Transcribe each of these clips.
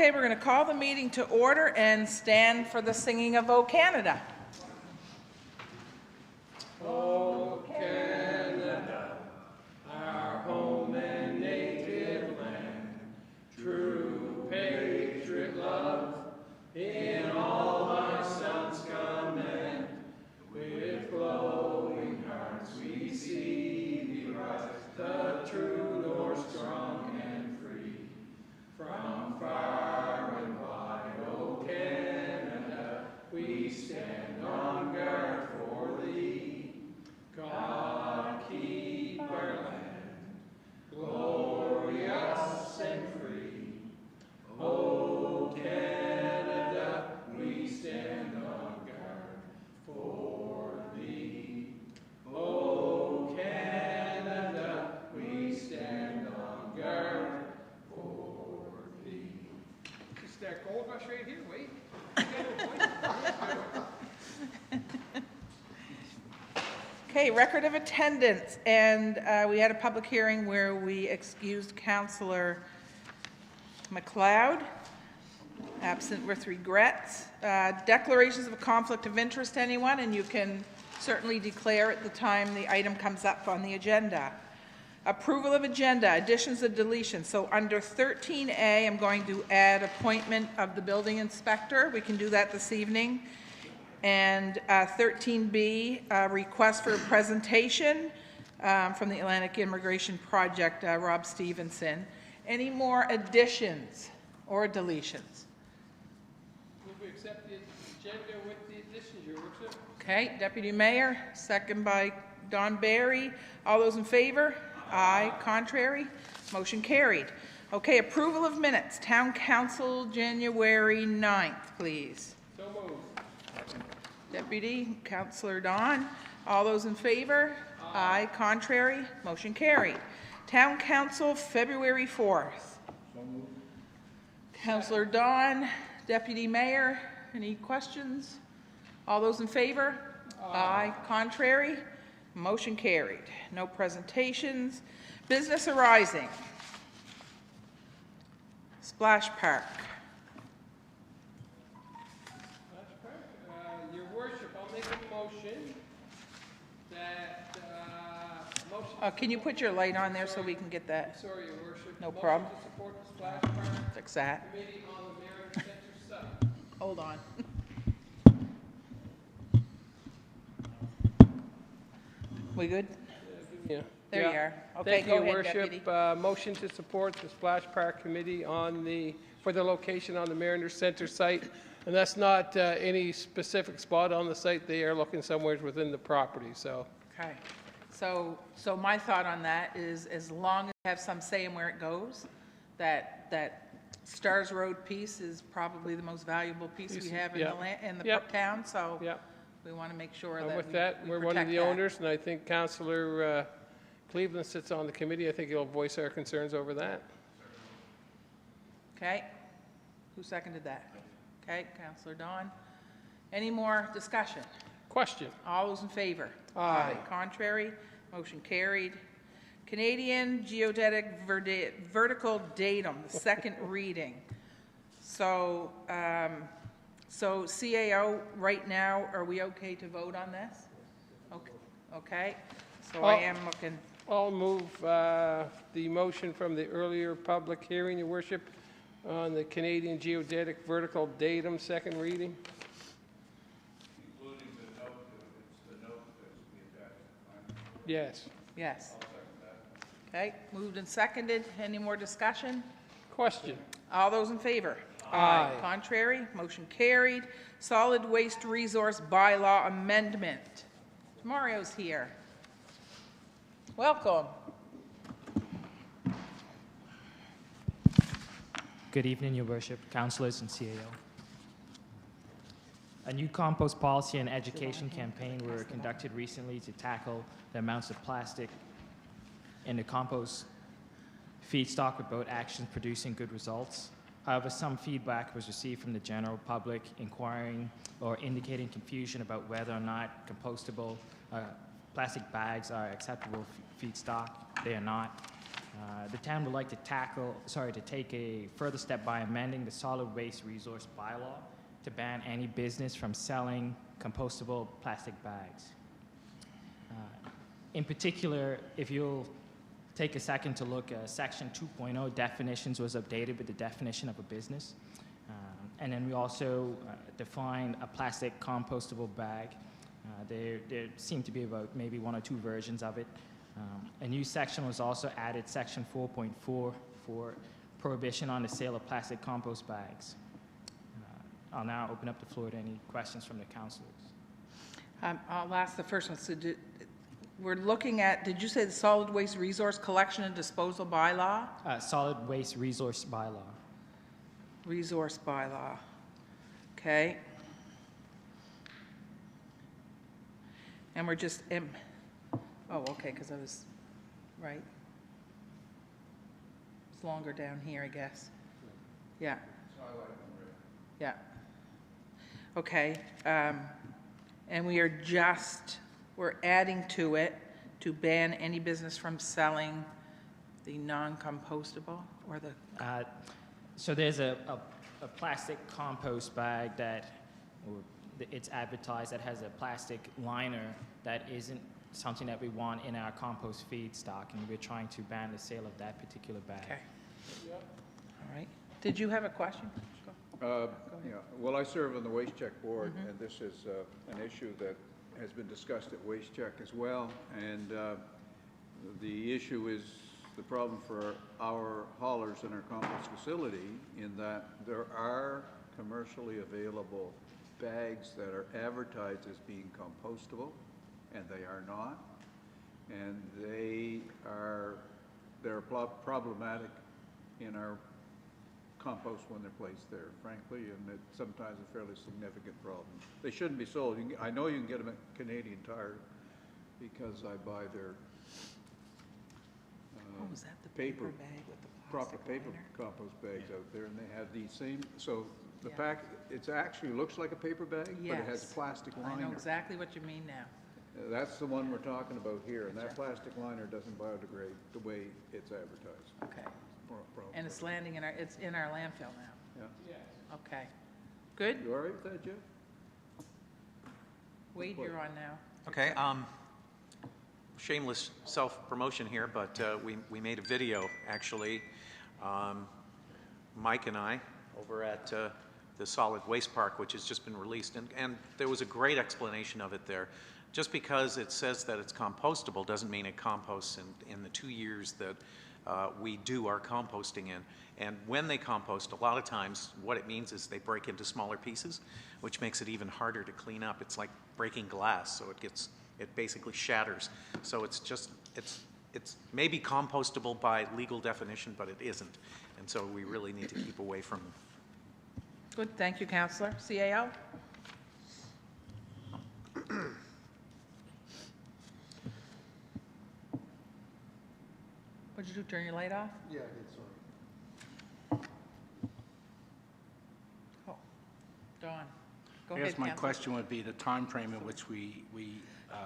Okay, we're going to call the meeting to order and stand for the singing of O Canada. O Canada, our home and native land, true patriot love, in all our sons command. With glowing hearts we see thee rise, the true north strong and free. From far and wide, O Canada, we stand on guard for thee. God keep our land glorious and free. O Canada, we stand on guard for thee. O Canada, we stand on guard for thee. Just that gold rush right here, wait. Okay, record of attendance, and we had a public hearing where we excused Councillor McLeod, absent with regrets. Declarations of a conflict of interest, anyone, and you can certainly declare at the time the item comes up on the agenda. Approval of agenda, additions and deletions. So under 13A, I'm going to add appointment of the building inspector. We can do that this evening. And 13B, request for a presentation from the Atlantic Immigration Project, Rob Stevenson. Any more additions or deletions? Will we accept the agenda with the additions, Your Worship? Okay, Deputy Mayor, second by Don Barry. All those in favor? Aye. Contrary? Motion carried. Okay, approval of minutes. Town Council, January 9th, please. So moved. Deputy Councillor Don. All those in favor? Aye. Contrary? Motion carried. Town Council, February 4th. So moved. Councillor Don. Deputy Mayor, any questions? All those in favor? Aye. Contrary? Motion carried. No presentations. Business arising. Splash Park. Your Worship, I'll make a motion that, Can you put your light on there so we can get that? sorry, Your Worship. No Motion problem. to support the Splash Park Fix that. Committee on the Marion Center site. Hold on. We good? Yeah. There Yeah. you are. Okay, Thank you, go Your ahead, Worship. Deputy. Motion to support the Splash Park Committee for the location on the Mariner Center site. And that's not any specific spot on the site. They are looking somewhere within the property, so. Okay. So my thought on that is, as long as we have some say in where it goes, that Stars Road piece is probably the most valuable piece we have in Yeah. the land, in the Yep. town, so Yeah. we want to make sure And that with that, we we're one of protect the that. owners, and I think Councillor Cleveland sits on the committee. I think he'll voice our concerns over that. Okay. Who seconded that? Okay, Councillor Don. Any more discussion? Question? All those in favor? Aye. Contrary? Motion carried. Canadian Geodetic Vertical Datum, the second reading. So, so CAO, right now, are we okay to vote on this? Okay. Okay. So I am looking. I'll move the motion from the earlier public hearing, Your Worship, on the Canadian Geodetic Vertical Datum, second reading. Including the note, it's the note that's being attached. Yes. Yes. Okay, moved and seconded. Any more discussion? Question? All those in favor? Aye. Contrary? Motion carried. Solid Waste Resource Bylaw Amendment. Mario's here. Welcome. Good evening, Your Worship, councillors and CAO. A new compost policy and education campaign were conducted recently to tackle the amounts of plastic in the compost feedstock with both actions producing good results. However, some feedback was received from the general public inquiring or indicating confusion about whether or not compostable plastic bags are acceptable feedstock. They are not. The town would like to take a further step by amending the solid waste resource bylaw to ban any business from selling compostable plastic bags. In particular, if you'll take a second to look, section 2.0 definitions was updated with the definition of a business. And then we also defined a plastic compostable bag. There seem to be about maybe one or two versions of it. A new section was also added, section 4.4, for prohibition on the sale of plastic compost bags. I'll now open up the floor to any questions from the councilors. I'll ask the first one. So we're looking at, did you say the solid waste resource collection and disposal bylaw? Solid waste resource bylaw. Resource bylaw. Okay. And we're just, oh, okay, because I was, right. It's longer down here, I guess. Yeah. Yeah. Okay. And we're adding to it to ban any business from selling the non-compostable or the... So there's a plastic compost bag that it's advertised that has a plastic liner that isn't something that we want in our compost feedstock, and we're trying to ban the sale of that particular bag. Okay. Yep. All right. Did you have a question? Go Yeah, well, I serve on the Waste Check Board, and this is an issue that has been discussed at Waste Check as well, and the issue is the problem for our haulers in our compost facility in that there are commercially available bags that are advertised as being compostable, and they are not, and they're problematic in our compost when they're placed there, frankly, and it's sometimes a fairly significant problem. They shouldn't be sold. I know you can get them at Canadian Tire because I buy their Oh, is that the paper bag with the proper plastic paper liner? compost bags out there, and they have these same, so the Yeah. pack, it actually looks like a paper bag, but it has Yes. a plastic I know liner. exactly what you mean now. That's the one we're talking about here, and that That's right. plastic liner doesn't biodegrade the way it's advertised. Okay. Problem. And it's landing it's in our landfill now. Yeah. Okay. Good? You all right with that, Jeff? Wade, you're on now. Okay, shameless self-promotion here, but we made a video, actually, Mike and I, over at the Solid Waste Park, which has just been released, and there was a great explanation of it there. Just because it says that it's compostable doesn't mean it composts in the 2 years that we do our composting in. And when they compost, a lot of times what it means is they break into smaller pieces, which makes it even harder to clean up. It's like breaking glass, so it basically shatters. So it's maybe compostable by legal definition, but it isn't. And so we really need to keep away from them. Good, thank you, Counselor. CAO? What'd you do, turn your light off? Yeah, I did, sorry. Oh, Dawn, go I ahead, guess my Counselor. question would be the time frame in which we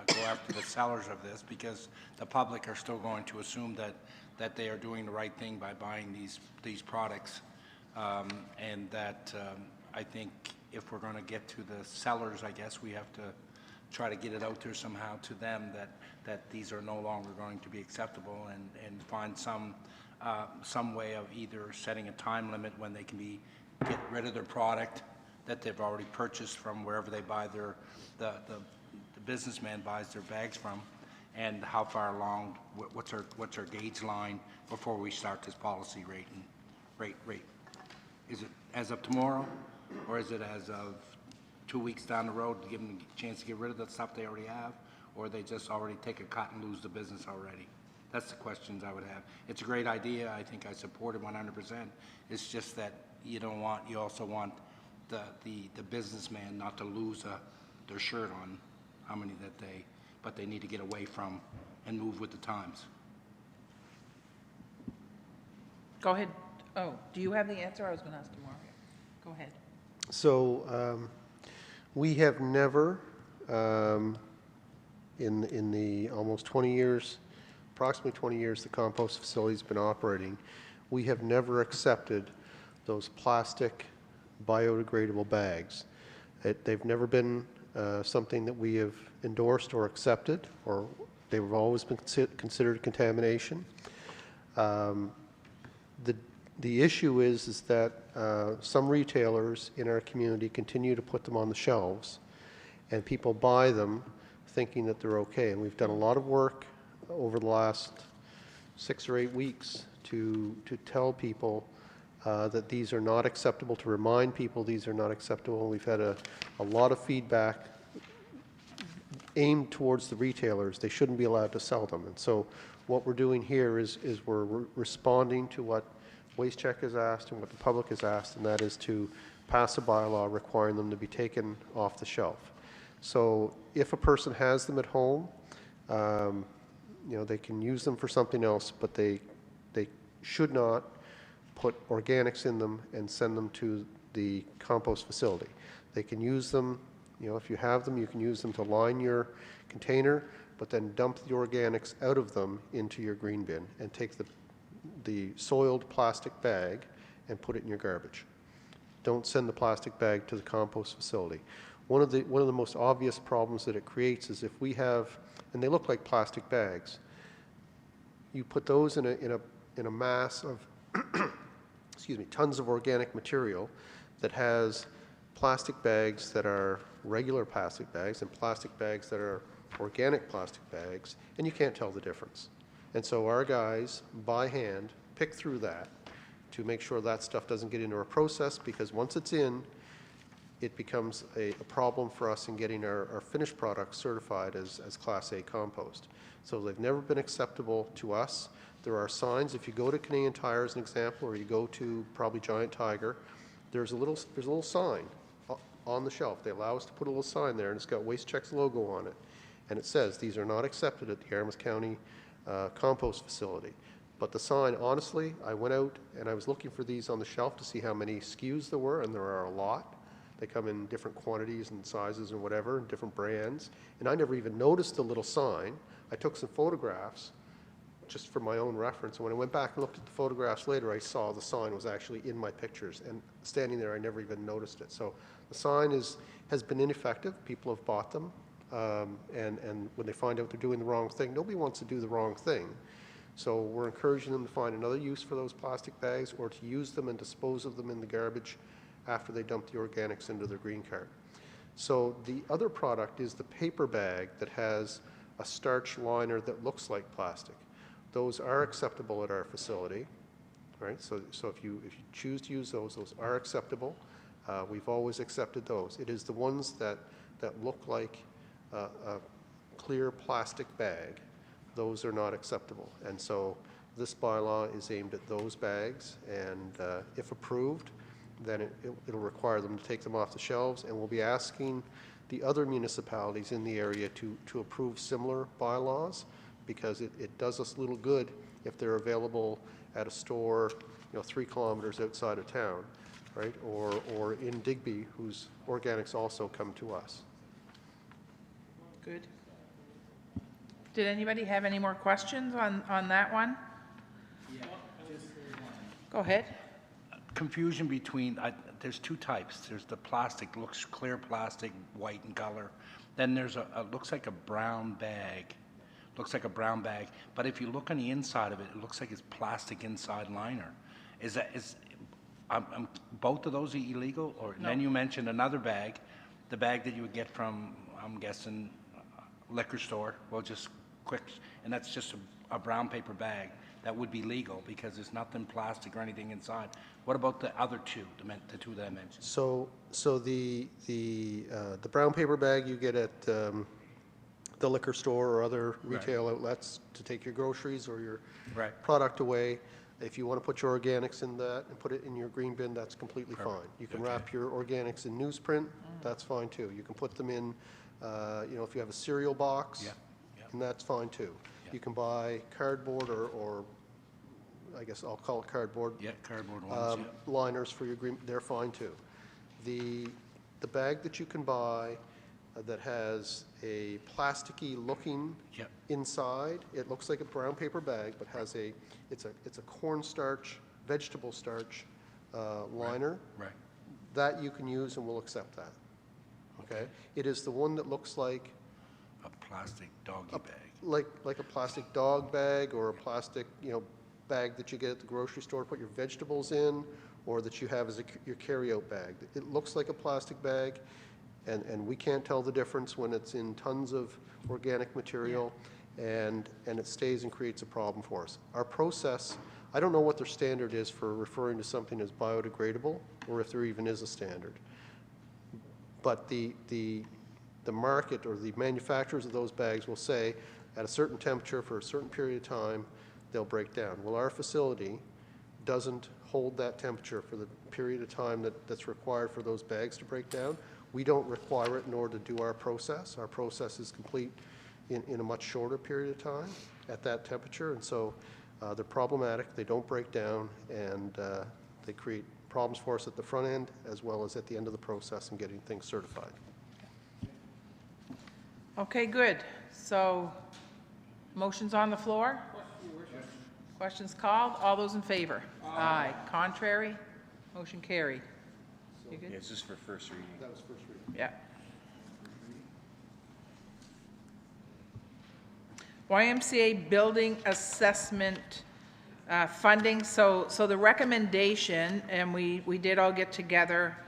go after the sellers of this, because the public are still going to assume that they are doing the right thing by buying these products. And that I think if we're going to get to the sellers, I guess we have to try to get it out there somehow to them that these are no longer going to be acceptable, and find some way of either setting a time limit when they can get rid of their product that they've already purchased from wherever they buy the businessman buys their bags from, and how far along, what's our gauge line before we start this policy rate. Is it as of tomorrow, or is it as of 2 weeks down the road to give them a chance to get rid of the stuff they already have, or they just already take a cut and lose the business already? That's the questions I would have. It's a great idea. I think I support it 100%. It's just that you also want the businessman not to lose their shirt on how many but they need to get away from and move with the times. Go ahead. Oh, do you have the answer? I was going to ask tomorrow. Go ahead. So we have never, in the almost 20 years approximately 20 years the compost facility's been operating, we have never accepted those plastic biodegradable bags. They've never been something that we have endorsed or accepted, or they've always been considered contamination. The issue is that some retailers in our community continue to put them on the shelves, and people buy them thinking that they're okay. And we've done a lot of work over the last 6 or 8 weeks to tell people that these are not acceptable, to remind people these are not acceptable. We've had a lot of feedback aimed towards the retailers. They shouldn't be allowed to sell them. And so what we're doing here is we're responding to what WasteCheck has asked and what the public has asked, and that is to pass a bylaw requiring them to be taken off the shelf. So if a person has them at home, they can use them for something else, but they should not put organics in them and send them to the compost facility. They can use them, if you have them, you can use them to line your container, but then dump the organics out of them into your green bin and take the soiled plastic bag and put it in your garbage. Don't send the plastic bag to the compost facility. One of the most obvious problems that it creates is if we have, and they look like plastic bags, you put those in a mass of excuse me, tons of organic material that has plastic bags that are regular plastic bags and plastic bags that are organic plastic bags, and you can't tell the difference. And so our guys, by hand, pick through that to make sure that stuff doesn't get into our process, because once it's in, it becomes a problem for us in getting our finished products certified as Class A compost. So they've never been acceptable to us. There are signs. If you go to Canadian Tire as an example, or you go to probably Giant Tiger, there's a little sign on the shelf. They allow us to put a little sign there, and it's got WasteCheck's logo on it. And it says, these are not accepted at the Yarmouth County compost facility. But the sign, honestly, I went out and I was looking for these on the shelf to see how many SKUs there were, and there are a lot. They come in different quantities and sizes and whatever, and different brands. And I never even noticed the little sign. I took some photographs just for my own reference. And when I went back and looked at the photographs later, I saw the sign was actually in my pictures. And standing there, I never even noticed it. So the sign has been ineffective. People have bought them. And when they find out they're doing the wrong thing, nobody wants to do the wrong thing. So we're encouraging them to find another use for those plastic bags, or to use them and dispose of them in the garbage after they dump the organics into their green cart. So the other product is the paper bag that has a starch liner that looks like plastic. Those are acceptable at our facility, right? So if you choose to use those are acceptable. We've always accepted those. It is the ones that look like a clear plastic bag. Those are not acceptable. And so this bylaw is aimed at those bags, and if approved, then it'll require them to take them off the shelves, and we'll be asking the other municipalities in the area to approve similar bylaws, because it does us little good if they're available at a store 3 kilometers outside of town, right? Or in Digby, whose organics also come to us. Good. Did anybody have any more questions on that one? Yeah, just Go ahead. confusion between, there's two types. There's the plastic, looks clear plastic, white in color. Then there's looks like a brown bag. Looks like a brown bag, but if you look on the inside of it, it looks like it's plastic inside liner. Both of those are illegal? Or No. Then you mentioned another bag, the bag that you would get from, I'm guessing, liquor store. Well, just quick, and that's just a brown paper bag. That would be legal because there's nothing plastic or anything inside. What about the other two, the two that I mentioned? So the brown paper bag you get at the liquor store or other retail outlets to take your groceries or your product away. If you want to put your organics in that and put it in your green bin, that's completely fine. You can wrap your organics in newsprint, that's fine too. You can put them in, if you have a cereal box, and that's fine too. You can buy cardboard or I guess I'll call it cardboard. Yeah, cardboard ones, Liners for your green, they're fine too. The bag that you can buy that has a plasticky looking Yep. inside. It looks like a brown paper bag, but has it's a cornstarch, vegetable starch liner. Right. That you can use and we'll accept that. Okay? It is the one that looks like A plastic doggy bag. like a plastic dog bag or a plastic, bag that you get at the grocery store to put your vegetables in, or that you have as your carry-out bag. It looks like a plastic bag, and we can't tell the difference when it's in tons of organic material, and it stays and creates a problem for us. Our process, I don't know what their standard is for referring to something as biodegradable, or if there even is a standard. But the market or the manufacturers of those bags will say at a certain temperature for a certain period of time, they'll break down. Well, our facility doesn't hold that temperature for the period of time that's required for those bags to break down. We don't require it in order to do our process. Our process is complete in a much shorter period of time at that temperature, and so they're problematic, they don't break down, and they create problems for us at the front end as well as at the end of the process in getting things certified. Okay, good. So, motion's on the floor? Questions called? All those in favor? Aye. Contrary? Motion carried. You good? Yeah, it's just for first reading. That was first reading. Yeah. YMCA building assessment funding. So the recommendation, and we did all get together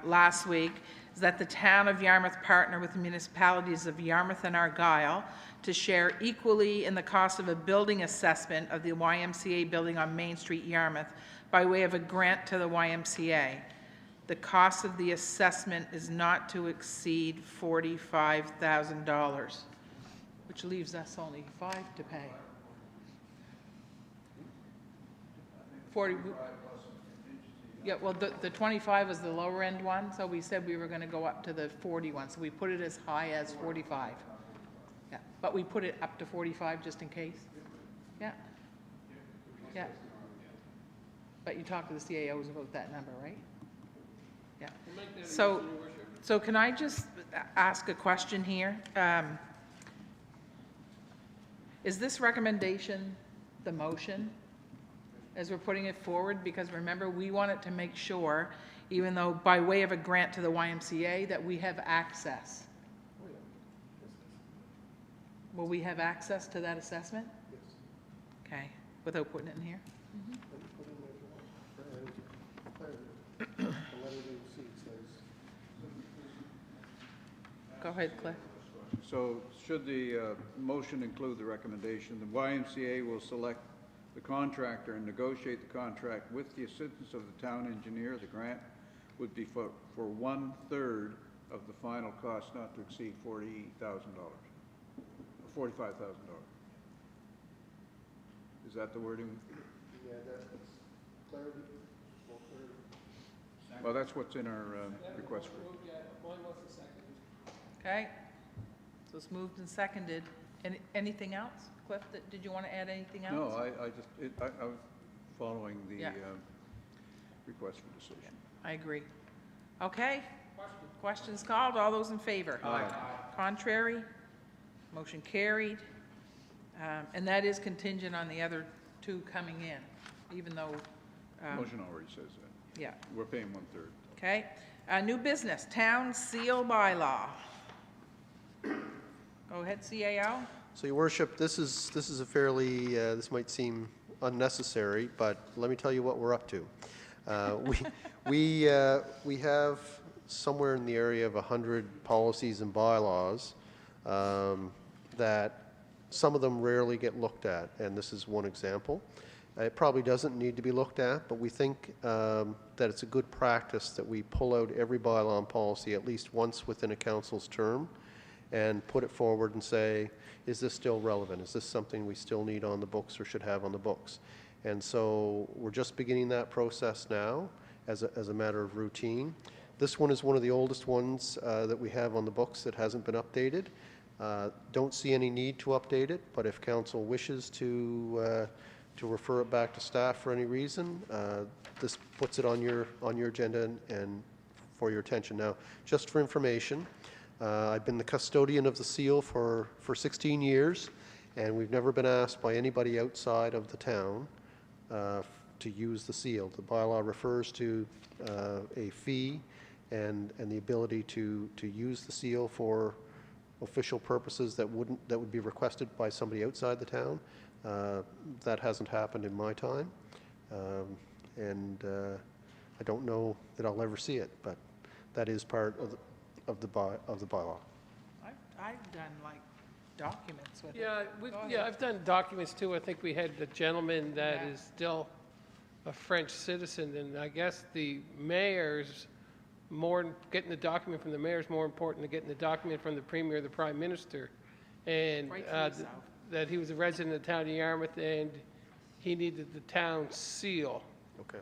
last week, is that the town of Yarmouth partner with the municipalities of Yarmouth and Argyll to share equally in the cost of a building assessment of the YMCA building on Main Street, Yarmouth, by way of a grant to the YMCA. The cost of the assessment is not to exceed $45,000, which leaves us only $5 to pay. 40. Yeah, well, the 25 was the lower end one, so we said we were going to go up to the 41, so we put it as high as 45. Yeah, but we put it up to 45 just in case. Yeah. Yeah. But you talked to the CAOs about that number, right? Yeah. So can I just ask a question here? Is this recommendation the motion as we're putting it forward? Because remember, we wanted to make sure, even though by way of a grant to the YMCA, that we have access. Will we have access to that assessment? Yes. Okay, without putting it in here? Go ahead, Cliff. So should the motion include the recommendation, the YMCA will select the contractor and negotiate the contract with the assistance of the town engineer. The grant would be for 1/3 of the final cost, not to exceed $40,000, or $45,000. Is that the wording? Yeah, that's clarity, more clarity. Well, that's what's in our request for. Okay, so it's moved and seconded. Anything else? Cliff, did you want to add anything else? No, I was following the Yeah. request for decision. I agree. Okay. Questions called? All those in favor? Aye. Contrary? Motion carried. And that is contingent on the other two coming in, even though, Motion already says that. yeah. We're paying 1/3. Okay. New business, town seal bylaw. Go ahead, CAO. So, Your Worship, this is a fairly, this might seem unnecessary, but let me tell you what we're up to. We have somewhere in the area of 100 policies and bylaws that some of them rarely get looked at, and this is one example. It probably doesn't need to be looked at, but we think that it's a good practice that we pull out every bylaw and policy at least once within a council's term and put it forward and say, is this still relevant? Is this something we still need on the books or should have on the books? And so we're just beginning that process now as a matter of routine. This one is one of the oldest ones that we have on the books that hasn't been updated. Don't see any need to update it, but if council wishes to refer it back to staff for any reason, this puts it on your agenda and for your attention. Now, just for information, I've been the custodian of the seal for 16 years, and we've never been asked by anybody outside of the town to use the seal. The bylaw refers to a fee and the ability to use the seal for official purposes that would be requested by somebody outside the town. That hasn't happened in my time, and I don't know that I'll ever see it, but that is part of the bylaw. I've done like documents with it. Yeah, Go ahead. yeah, I've done documents too. I think we had the gentleman that Yeah. is still a French citizen, and I guess the mayor's getting the document from the mayor is more important than getting the document from the premier or the prime minister. And Rightfully so. that he was a resident of the town of Yarmouth, and he needed the town seal Okay,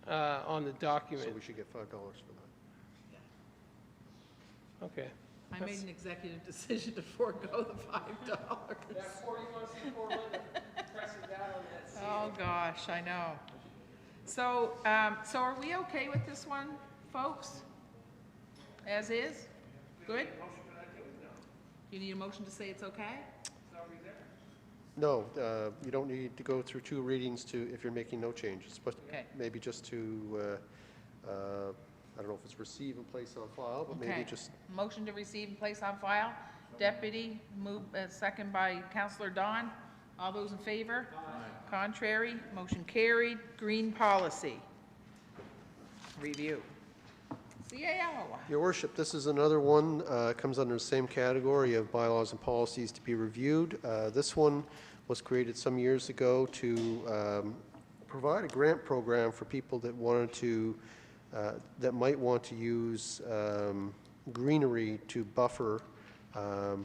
on the so document. we should get $5 for that. Okay. I made an executive decision to forego the $5. Oh, gosh, I know. So, so are we okay with this one, folks? As is? Good? You need a motion to say it's okay? No, you don't need to go through 2 readings if you're making no changes, but Okay. maybe just to, I don't know if it's receive and place on file, but maybe Okay. just, Motion to receive and place on file. Deputy, second by Councillor Don. All those in favor? Contrary? Motion carried. Green policy. Review. CAO. Your worship, this is another one, comes under the same category of bylaws and policies to be reviewed. This one was created some years ago to provide a grant program for people that wanted to, that might want to use greenery to buffer,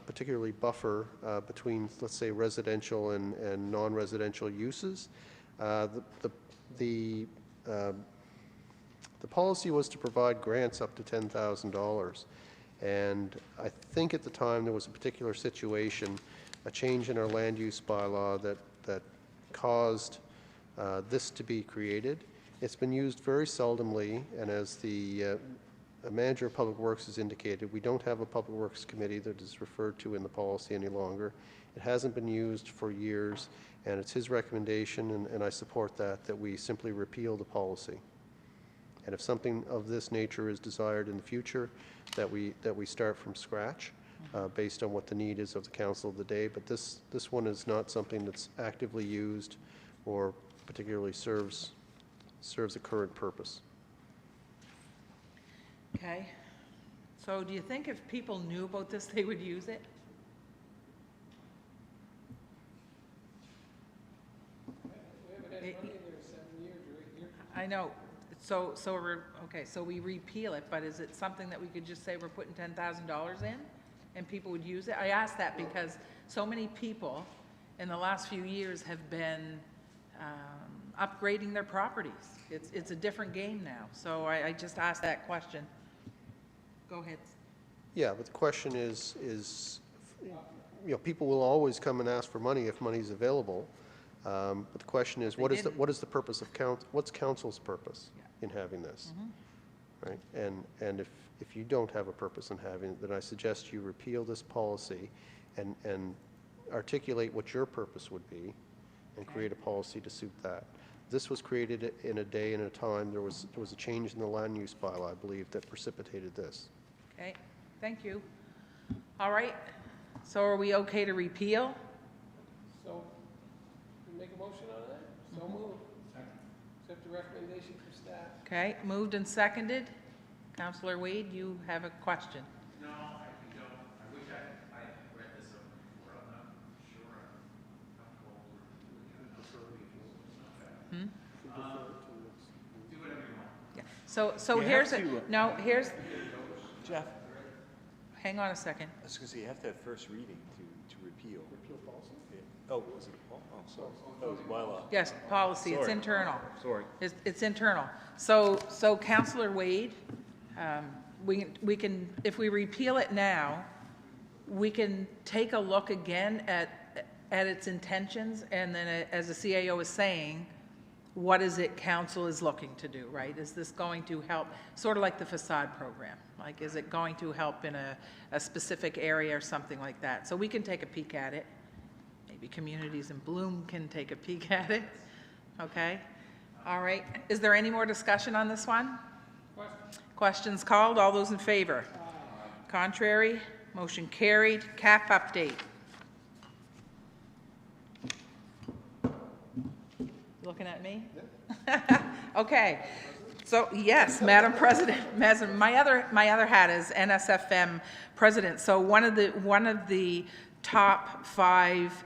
particularly buffer between, let's say, residential and non-residential uses. The policy was to provide grants up to $10,000, and I think at the time there was a particular situation, a change in our land use bylaw that caused this to be created. It's been used very seldomly, and as the manager of Public Works has indicated, we don't have a Public Works committee that is referred to in the policy any longer. It hasn't been used for years, and it's his recommendation, and I support that we simply repeal the policy. And if something of this nature is desired in the future, that we start from scratch based on what the need is of the council of the day. But this one is not something that's actively used or particularly serves a current purpose. Okay. So do you think if people knew about this, they would use it? I know. So we repeal it, but is it something that we could just say we're putting $10,000 in and people would use it? I ask that because so many people in the last few years have been upgrading their properties. It's a different game now. So I just asked that question. Go ahead. Yeah, but the question is, people will always come and ask for money if money's available. But the question is, what is the purpose of what's council's purpose in having this? Right? And if you don't have a purpose in having it, then I suggest you repeal this policy and articulate what your purpose would be and create a policy to suit that. This was created in a day and a time. There was a change in the land use bylaw, I believe, that precipitated this. Okay, thank you. All right, so are we okay to repeal? So, you make a motion on that? So moved. Accept the recommendation from staff. Okay, moved and seconded. Councillor Wade, you have a question? No, I don't. I wish I read this before. I'm not sure I'm comfortable. Do whatever you want. Yeah. So You here's, have to, here's, Jeff, hang on a second. I was going to say, you have to have first reading to repeal. Repeal policy? Oh, was it a policy? Oh, sorry. That was a bylaw. Yes, policy, it's Sorry. internal. Sorry. It's internal. So Councillor Wade, we can, if we repeal it now, we can take a look again at its intentions, and then as the CAO is saying, what is it council is looking to do, right? Is this going to help, sort of like the facade program? Like, is it going to help in a specific area or something like that? So we can take a peek at it. Maybe Communities in Bloom can take a peek at it. Okay? All right. Is there any more discussion on this one? Questions called? All those in favor? Contrary? Motion carried. CAP update. Looking at me? Okay. So yes, Madam President, my other hat is NSFM President. So one of the top 5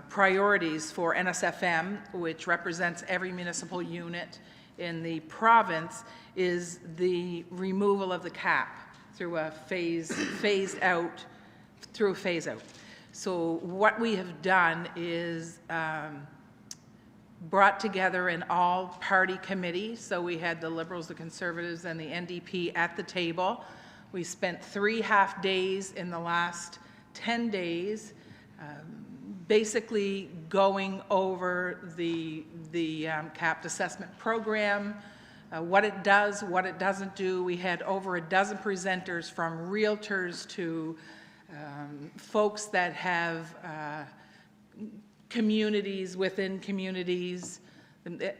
priorities for NSFM, which represents every municipal unit in the province, is the removal of the cap through a phase out. So what we have done is brought together an all-party committee. So we had the Liberals, the Conservatives, and the NDP at the table. We spent 3 half days in the last 10 days basically going over the capped assessment program, what it does, what it doesn't do. We had over a dozen presenters, from realtors to folks that have communities within communities.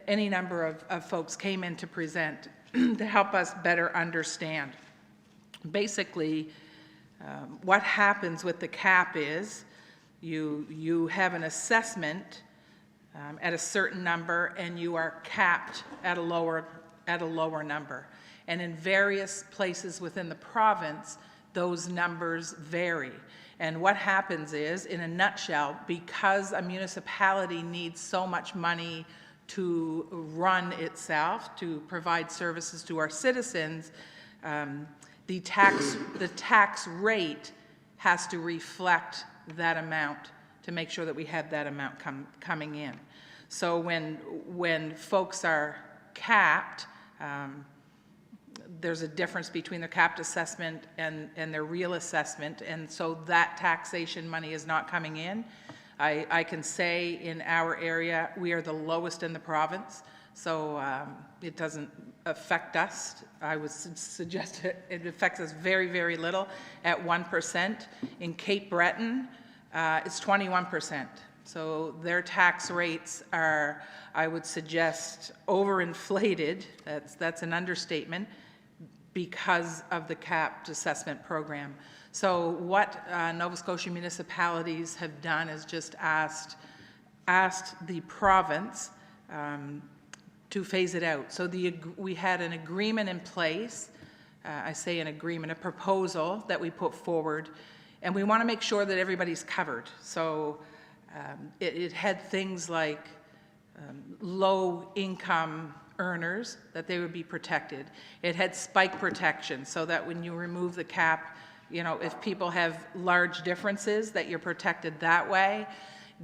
Any number of folks came in to present to help us better understand. Basically, what happens with the cap is you have an assessment at a certain number, and you are capped at a lower number. And in various places within the province, those numbers vary. And what happens is, in a nutshell, because a municipality needs so much money to run itself, to provide services to our citizens, the tax rate has to reflect that amount to make sure that we have that amount coming in. So when folks are capped, there's a difference between their capped assessment and their real assessment, and so that taxation money is not coming in. I can say in our area, we are the lowest in the province, so it doesn't affect us. I would suggest it affects us very, very little, at 1%. In Cape Breton, it's 21%. So their tax rates are, I would suggest, overinflated. That's an understatement, because of the capped assessment program. So what Nova Scotia municipalities have done is just asked the province to phase it out. So we had an agreement in place, I say an agreement, a proposal that we put forward, and we want to make sure that everybody's covered. So it had things like low income earners, that they would be protected. It had spike protection, so that when you remove the cap, if people have large differences, that you're protected that way.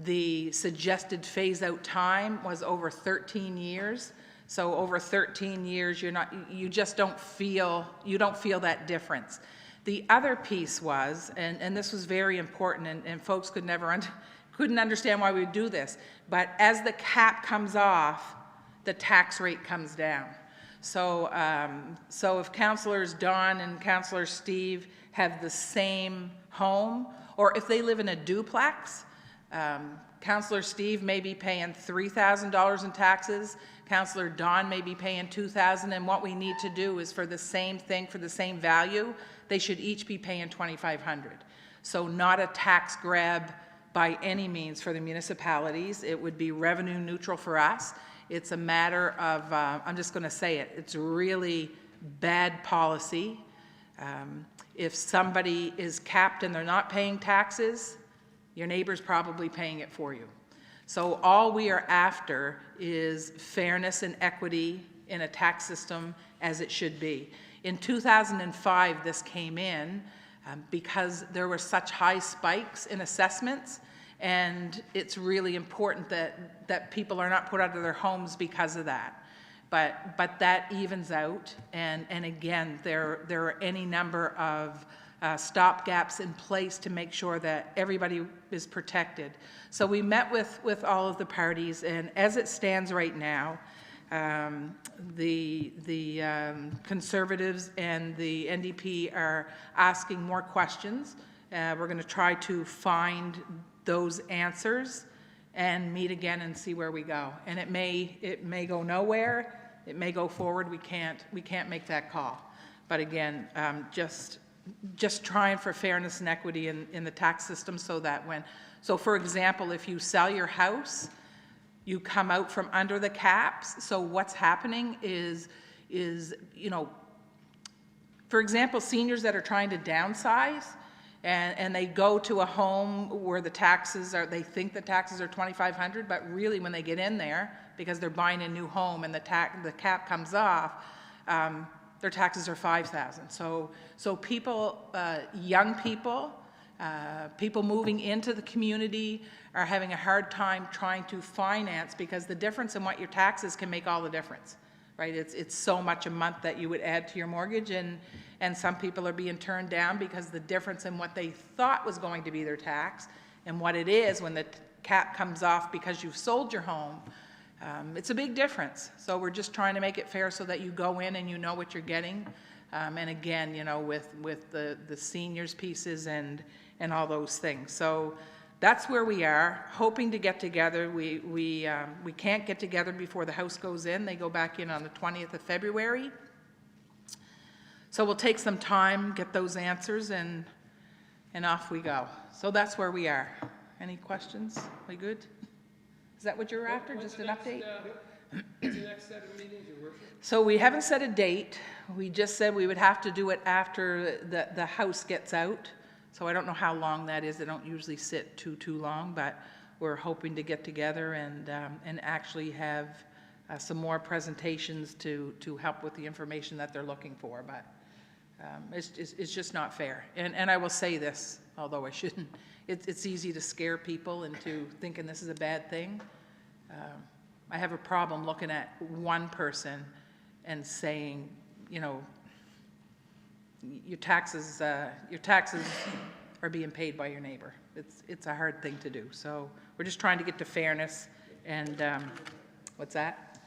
The suggested phase-out time was over 13 years. So over 13 years, you just don't feel that difference. The other piece was, and this was very important, and folks couldn't understand why we would do this, but as the cap comes off, the tax rate comes down. So if Councillors Don and Councillor Steve have the same home, or if they live in a duplex, Councillor Steve may be paying $3,000 in taxes, Councillor Don may be paying $2,000, and what we need to do is, for the same thing, for the same value, they should each be paying $2,500. So not a tax grab by any means for the municipalities. It would be revenue neutral for us. It's a matter of, I'm just going to say it, it's really bad policy. If somebody is capped and they're not paying taxes, your neighbor's probably paying it for you. So all we are after is fairness and equity in a tax system as it should be. In 2005, this came in because there were such high spikes in assessments, and it's really important that people are not put out of their homes because of that. But that evens out, and again, there are any number of stopgaps in place to make sure that everybody is protected. So we met with all of the parties, and as it stands right now, the Conservatives and the NDP are asking more questions. We're going to try to find those answers and meet again and see where we go. And it may go nowhere. It may go forward. We can't make that call. But again, just trying for fairness and equity in the tax system, so that so for example, if you sell your house, you come out from under the caps. So what's happening is for example, seniors that are trying to downsize, and they go to a home where the taxes are, they think the taxes are $2,500, but really when they get in there, because they're buying a new home and the cap comes off, their taxes are $5,000. So people, young people, people moving into the community are having a hard time trying to finance, because the difference in what your taxes can make all the difference, right? It's so much a month that you would add to your mortgage, and some people are being turned down because the difference in what they thought was going to be their tax and what it is when the cap comes off because you've sold your home, it's a big difference. So we're just trying to make it fair so that you go in and you know what you're getting. And again, with the seniors pieces and all those things. So that's where we are, hoping to get together. We can't get together before the House goes in. They go back in on the 20th of February. So we'll take some time, get those answers, and off we go. So that's where we are. Any questions? We good? Is that what you're after, just an update? What's the next set of meetings, Your Worship? So we haven't set a date. We just said we would have to do it after the House gets out. So I don't know how long that is. They don't usually sit too long, but we're hoping to get together and actually have some more presentations to help with the information that they're looking for. But it's just not fair. And I will say this, although I shouldn't. It's easy to scare people into thinking this is a bad thing. I have a problem looking at one person and saying, your taxes are being paid by your neighbor. It's a hard thing to do. So we're just trying to get to fairness. And what's that?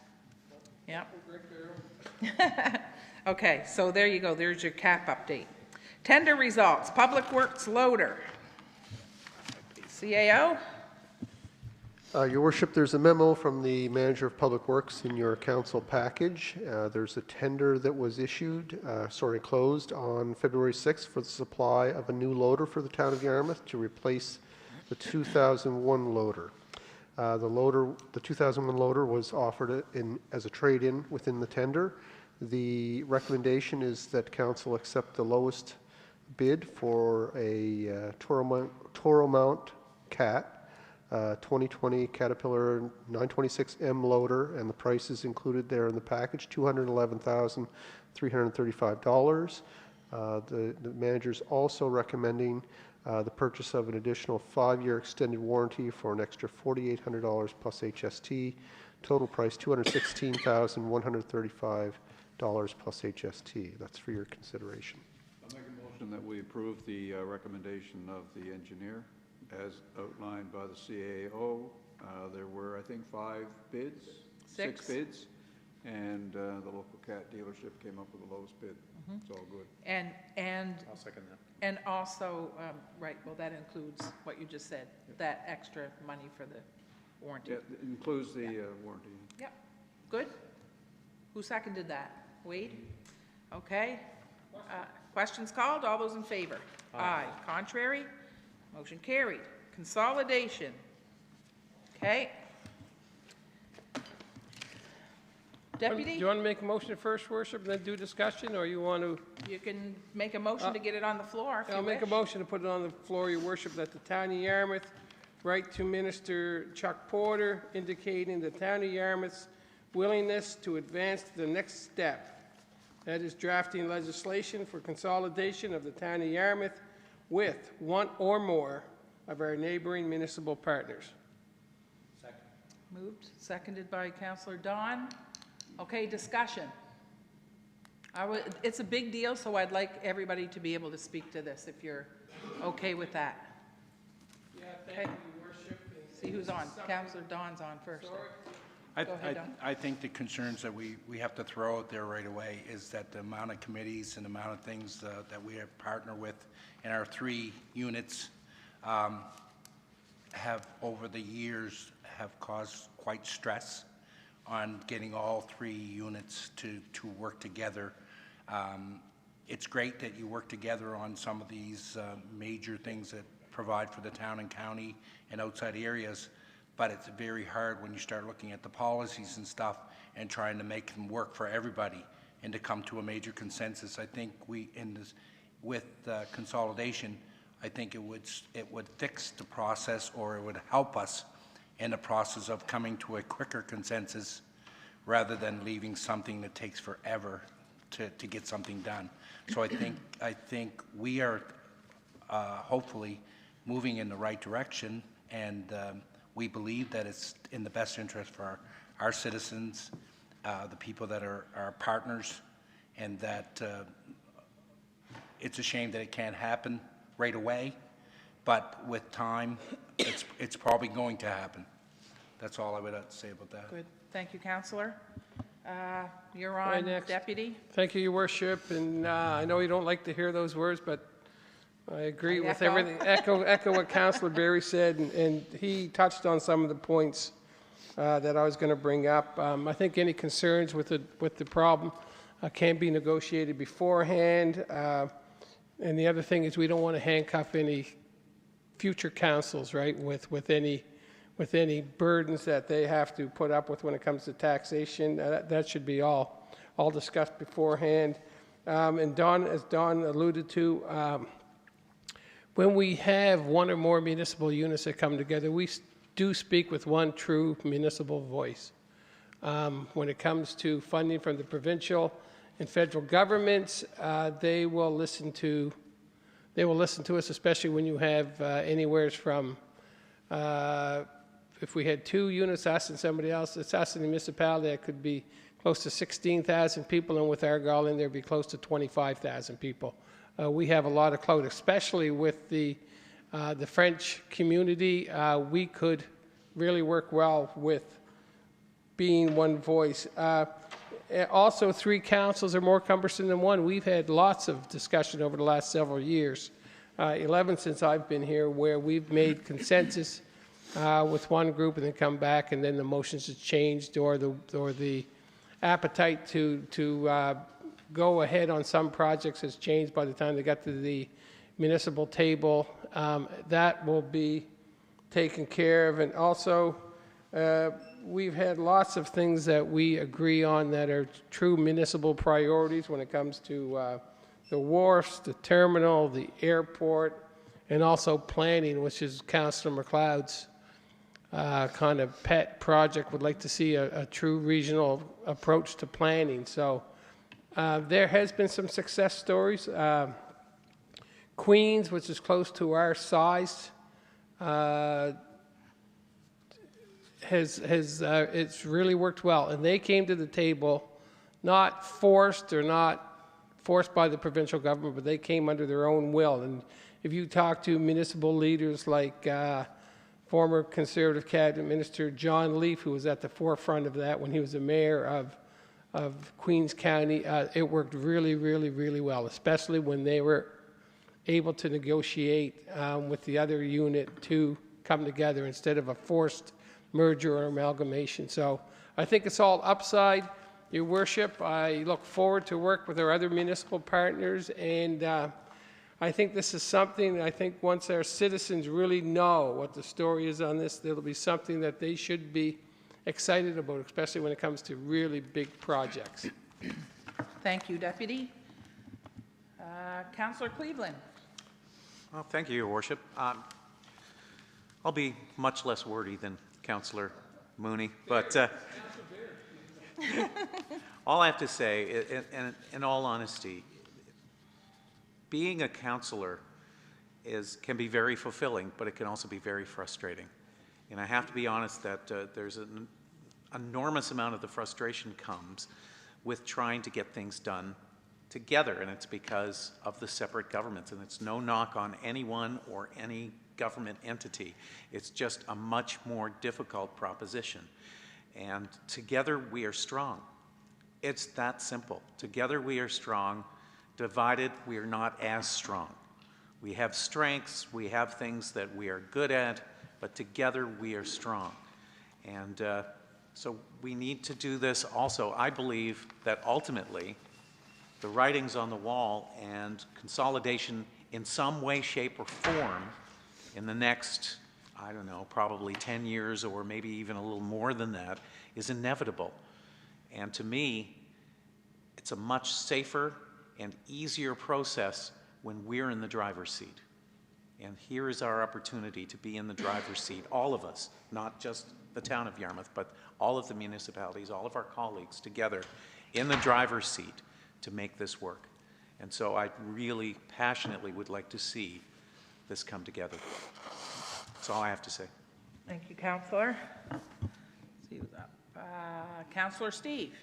Yeah. Okay, so there you go. There's your cap update. Tender results. Public Works loader. CAO. Your Worship, there's a memo from the Manager of Public Works in your council package. There's a tender that was closed on February 6th for the supply of a new loader for the town of Yarmouth to replace the 2001 loader. The 2001 loader was offered as a trade-in within the tender. The recommendation is that council accept the lowest bid for a Toro Mount Cat 2020 Caterpillar 926M loader, and the price is included there in the package, $211,335. The manager's also recommending the purchase of an additional 5-year extended warranty for an extra $4,800 plus HST. Total price $216,135 plus HST. That's for your consideration. I'll make a motion that we approve the recommendation of the engineer as outlined by the CAO. There were, I think, 5 bids. Six bids. And the local cat dealership came up with the lowest bid. It's all good. And I'll second that. and also, right, well, that includes what you just said, that extra money for the warranty. Yeah, it includes the warranty. Yep. Good. Who seconded that? Wade? Okay. Questions called? All those in favor? Aye. Contrary? Motion carried. Consolidation. Okay. Deputy? Do you want to make a motion first, Worship, and then do discussion, or you want to? You can make a motion to get it on the floor if you I'll make a wish. motion to put it on the floor, Your Worship, that the town of Yarmouth write to Minister Chuck Porter indicating the town of Yarmouth's willingness to advance to the next step. That is drafting legislation for consolidation of the town of Yarmouth with one or more of our neighboring municipal partners. Second. Moved, seconded by Councillor Don. Okay, discussion. It's a big deal, so I'd like everybody to be able to speak to this, if you're okay with that. Yeah, thank you, Your Worship. See who's on. Councillor Don's on first. Go ahead, Don. I think the concerns that we have to throw out there right away is that the amount of committees and the amount of things that we have partnered with in our 3 units have, over the years, have caused quite stress on getting all 3 units to work together. It's great that you work together on some of these major things that provide for the town and county and outside areas, but it's very hard when you start looking at the policies and stuff and trying to make them work for everybody and to come to a major consensus. I think with consolidation, I think it would fix the process, or it would help us in the process of coming to a quicker consensus rather than leaving something that takes forever to get something done. So I think we are hopefully moving in the right direction, and we believe that it's in the best interest for our citizens, the people that are our partners, and that it's a shame that it can't happen right away, but with time, it's probably going to happen. That's all I would have to say about that. Good. Thank you, Councillor. You're Right, on, next. Deputy. Thank you, Your Worship, and I know you don't like to hear those words, but I agree with echo. everything, echo what Councillor Berry said, and he touched on some of the points that I was going to bring up. I think any concerns with the problem can be negotiated beforehand, and the other thing is we don't want to handcuff any future councils, right, with any burdens that they have to put up with when it comes to taxation. That should be all discussed beforehand. And as Don alluded to, when we have one or more municipal units that come together, we do speak with one true municipal voice. When it comes to funding from the provincial and federal governments, they will listen to us, especially when you have anywhere from if we had 2 units, us and somebody else, it's us in the municipality, that could be close to 16,000 people, and with Argyle in there, be close to 25,000 people. We have a lot of clout, especially with the French community. We could really work well with being one voice. Also, 3 councils are more cumbersome than one. We've had lots of discussion over the last several years, 11 since I've been here, where we've made consensus with one group and then come back, and then the motions have changed, or the appetite to go ahead on some projects has changed by the time they got to the municipal table. That will be taken care of. And also, we've had lots of things that we agree on that are true municipal priorities when it comes to the wharfs, the terminal, the airport, and also planning, which is Councillor McLeod's kind of pet project. Would like to see a true regional approach to planning. So there has been some success stories. Queens, which is close to our size, it's really worked well, and they came to the table not forced by the provincial government, but they came under their own will. And if you talk to municipal leaders like former Conservative Cabinet Minister John Leaf, who was at the forefront of that when he was the mayor of Queens County, it worked really, really, really well, especially when they were able to negotiate with the other unit to come together instead of a forced merger or amalgamation. So I think it's all upside, Your Worship. I look forward to work with our other municipal partners, and I think this is something, I think once our citizens really know what the story is on this, it'll be something that they should be excited about, especially when it comes to really big projects. Thank you, Deputy. Councillor Cleveland. Well, thank you, Your Worship. I'll be much less wordy than Councillor Mooney, but all I have to say, in all honesty, being a councillor can be very fulfilling, but it can also be very frustrating. And I have to be honest that there's an enormous amount of the frustration comes with trying to get things done together, and it's because of the separate governments, and it's no knock on anyone or any government entity. It's just a much more difficult proposition. And together we are strong. It's that simple. Together we are strong. Divided, we are not as strong. We have strengths, we have things that we are good at, but together we are strong. And so we need to do this also. I believe that ultimately the writing's on the wall, and consolidation in some way, shape, or form in the next, I don't know, probably 10 years or maybe even a little more than that is inevitable. And to me, it's a much safer and easier process when we're in the driver's seat. And here is our opportunity to be in the driver's seat, all of us, not just the town of Yarmouth, but all of the municipalities, all of our colleagues together in the driver's seat to make this work. And so I really passionately would like to see this come together. That's all I have to say. Thank you, Councillor. Let's see who's up. Councillor Steve.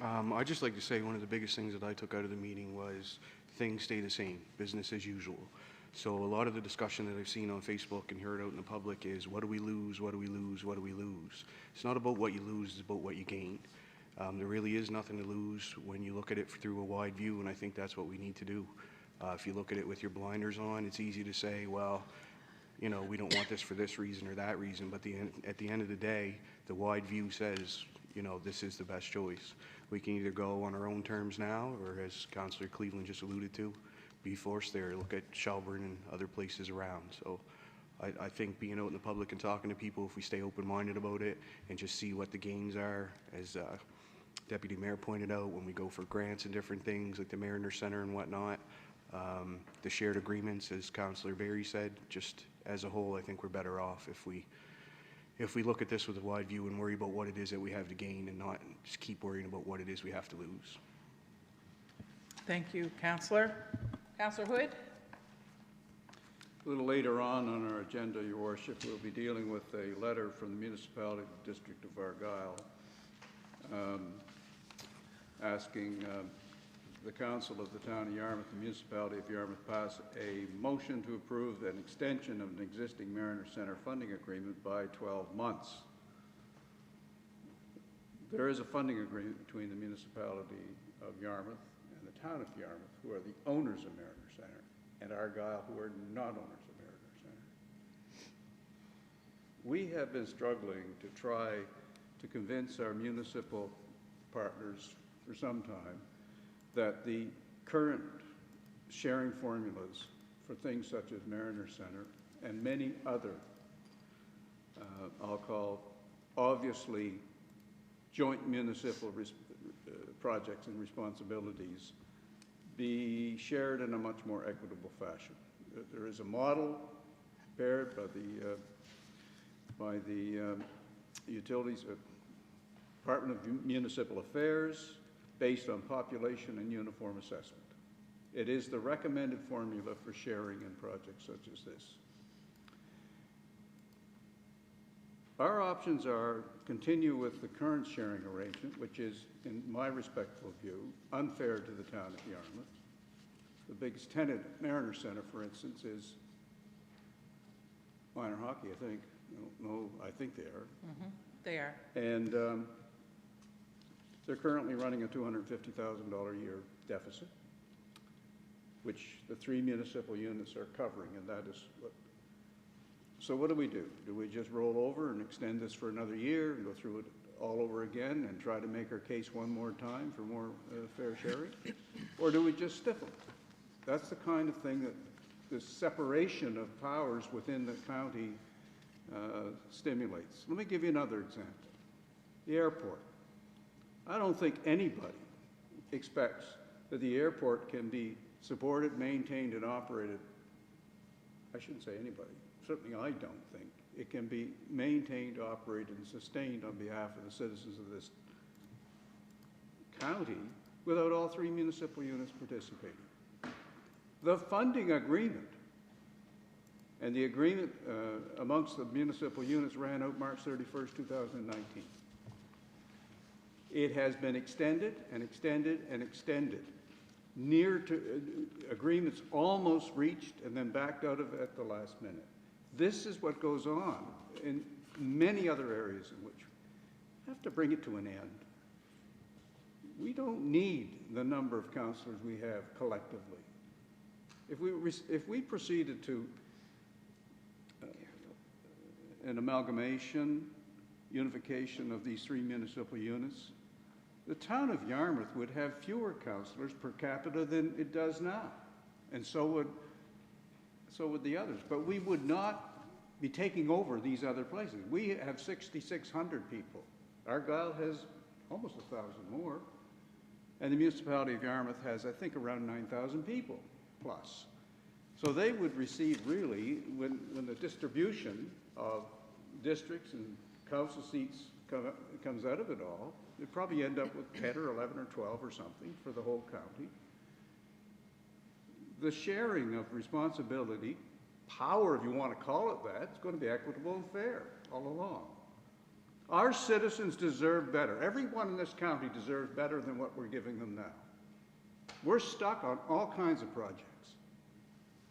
I'd just like to say one of the biggest things that I took out of the meeting was things stay the same, business as usual. So a lot of the discussion that I've seen on Facebook and heard out in the public is, what do we lose, what do we lose, what do we lose? It's not about what you lose, it's about what you gain. There really is nothing to lose when you look at it through a wide view, and I think that's what we need to do. If you look at it with your blinders on, it's easy to say, well, you know, we don't want this for this reason or that reason, but at the end of the day, the wide view says, you know, this is the best choice. We can either go on our own terms now, or as Councillor Cleveland just alluded to, be forced there, look at Shelburne and other places around. So I think being out in the public and talking to people, if we stay open-minded about it and just see what the gains are, as Deputy Mayor pointed out, when we go for grants and different things like the Mariner Center and whatnot, the shared agreements, as Councillor Barry said, just as a whole, I think we're better off if we look at this with a wide view and worry about what it is that we have to gain and not just keep worrying about what it is we have to lose. Thank you, Councillor. Councillor Hood. A little later on our agenda, Your Worship, we'll be dealing with a letter from the municipality of the District of Argyll asking the Council of the Town of Yarmouth, the municipality of Yarmouth, pass a motion to approve an extension of an existing Mariner Centre funding agreement by 12 months. There is a funding agreement between the municipality of Yarmouth and the town of Yarmouth, who are the owners of Mariner Centre, and Argyll, who are not owners of Mariner Centre. We have been struggling to try to convince our municipal partners for some time that the current sharing formulas for things such as Mariner Centre and many other, I'll call obviously joint municipal projects and responsibilities, be shared in a much more equitable fashion. There is a model prepared by the Utilities Department of Municipal Affairs based on population and uniform assessment. It is the recommended formula for sharing in projects such as this. Our options are continue with the current sharing arrangement, which is, in my respectful view, unfair to the town of Yarmouth. The biggest tenant at Mariner Centre, for instance, is minor hockey, I think. No, I think they are. Mm-hmm. They are. And they're currently running a $250,000 a year deficit, which the 3 municipal units are covering, and that is what. So what do? Do we just roll over and extend this for another year and go through it all over again and try to make our case one more time for more fair sharing? Or do we just stifle it? That's the kind of thing that this separation of powers within the county stimulates. Let me give you another example. The airport. I don't think anybody expects that the airport can be supported, maintained, and operated. I shouldn't say anybody. Certainly I don't think it can be maintained, operated, and sustained on behalf of the citizens of this county without all 3 municipal units participating. The funding agreement and the agreement amongst the municipal units ran out March 31st, 2019. It has been extended and extended and extended, near to agreements almost reached and then backed out of at the last minute. This is what goes on in many other areas in which we have to bring it to an end. We don't need the number of councillors we have collectively. If we proceeded to an amalgamation, unification of these 3 municipal units, the town of Yarmouth would have fewer councillors per capita than it does now, and so would the others. But we would not be taking over these other places. We have 6,600 people. Argyll has almost 1,000 more, and the municipality of Yarmouth has, I think, around 9,000 people plus. So they would receive really, when the distribution of districts and council seats comes out of it all, you'd probably end up with 10 or 11 or 12 or something for the whole county. The sharing of responsibility, power, if you want to call it that, is going to be equitable and fair all along. Our citizens deserve better. Everyone in this county deserves better than what we're giving them now. We're stuck on all kinds of projects.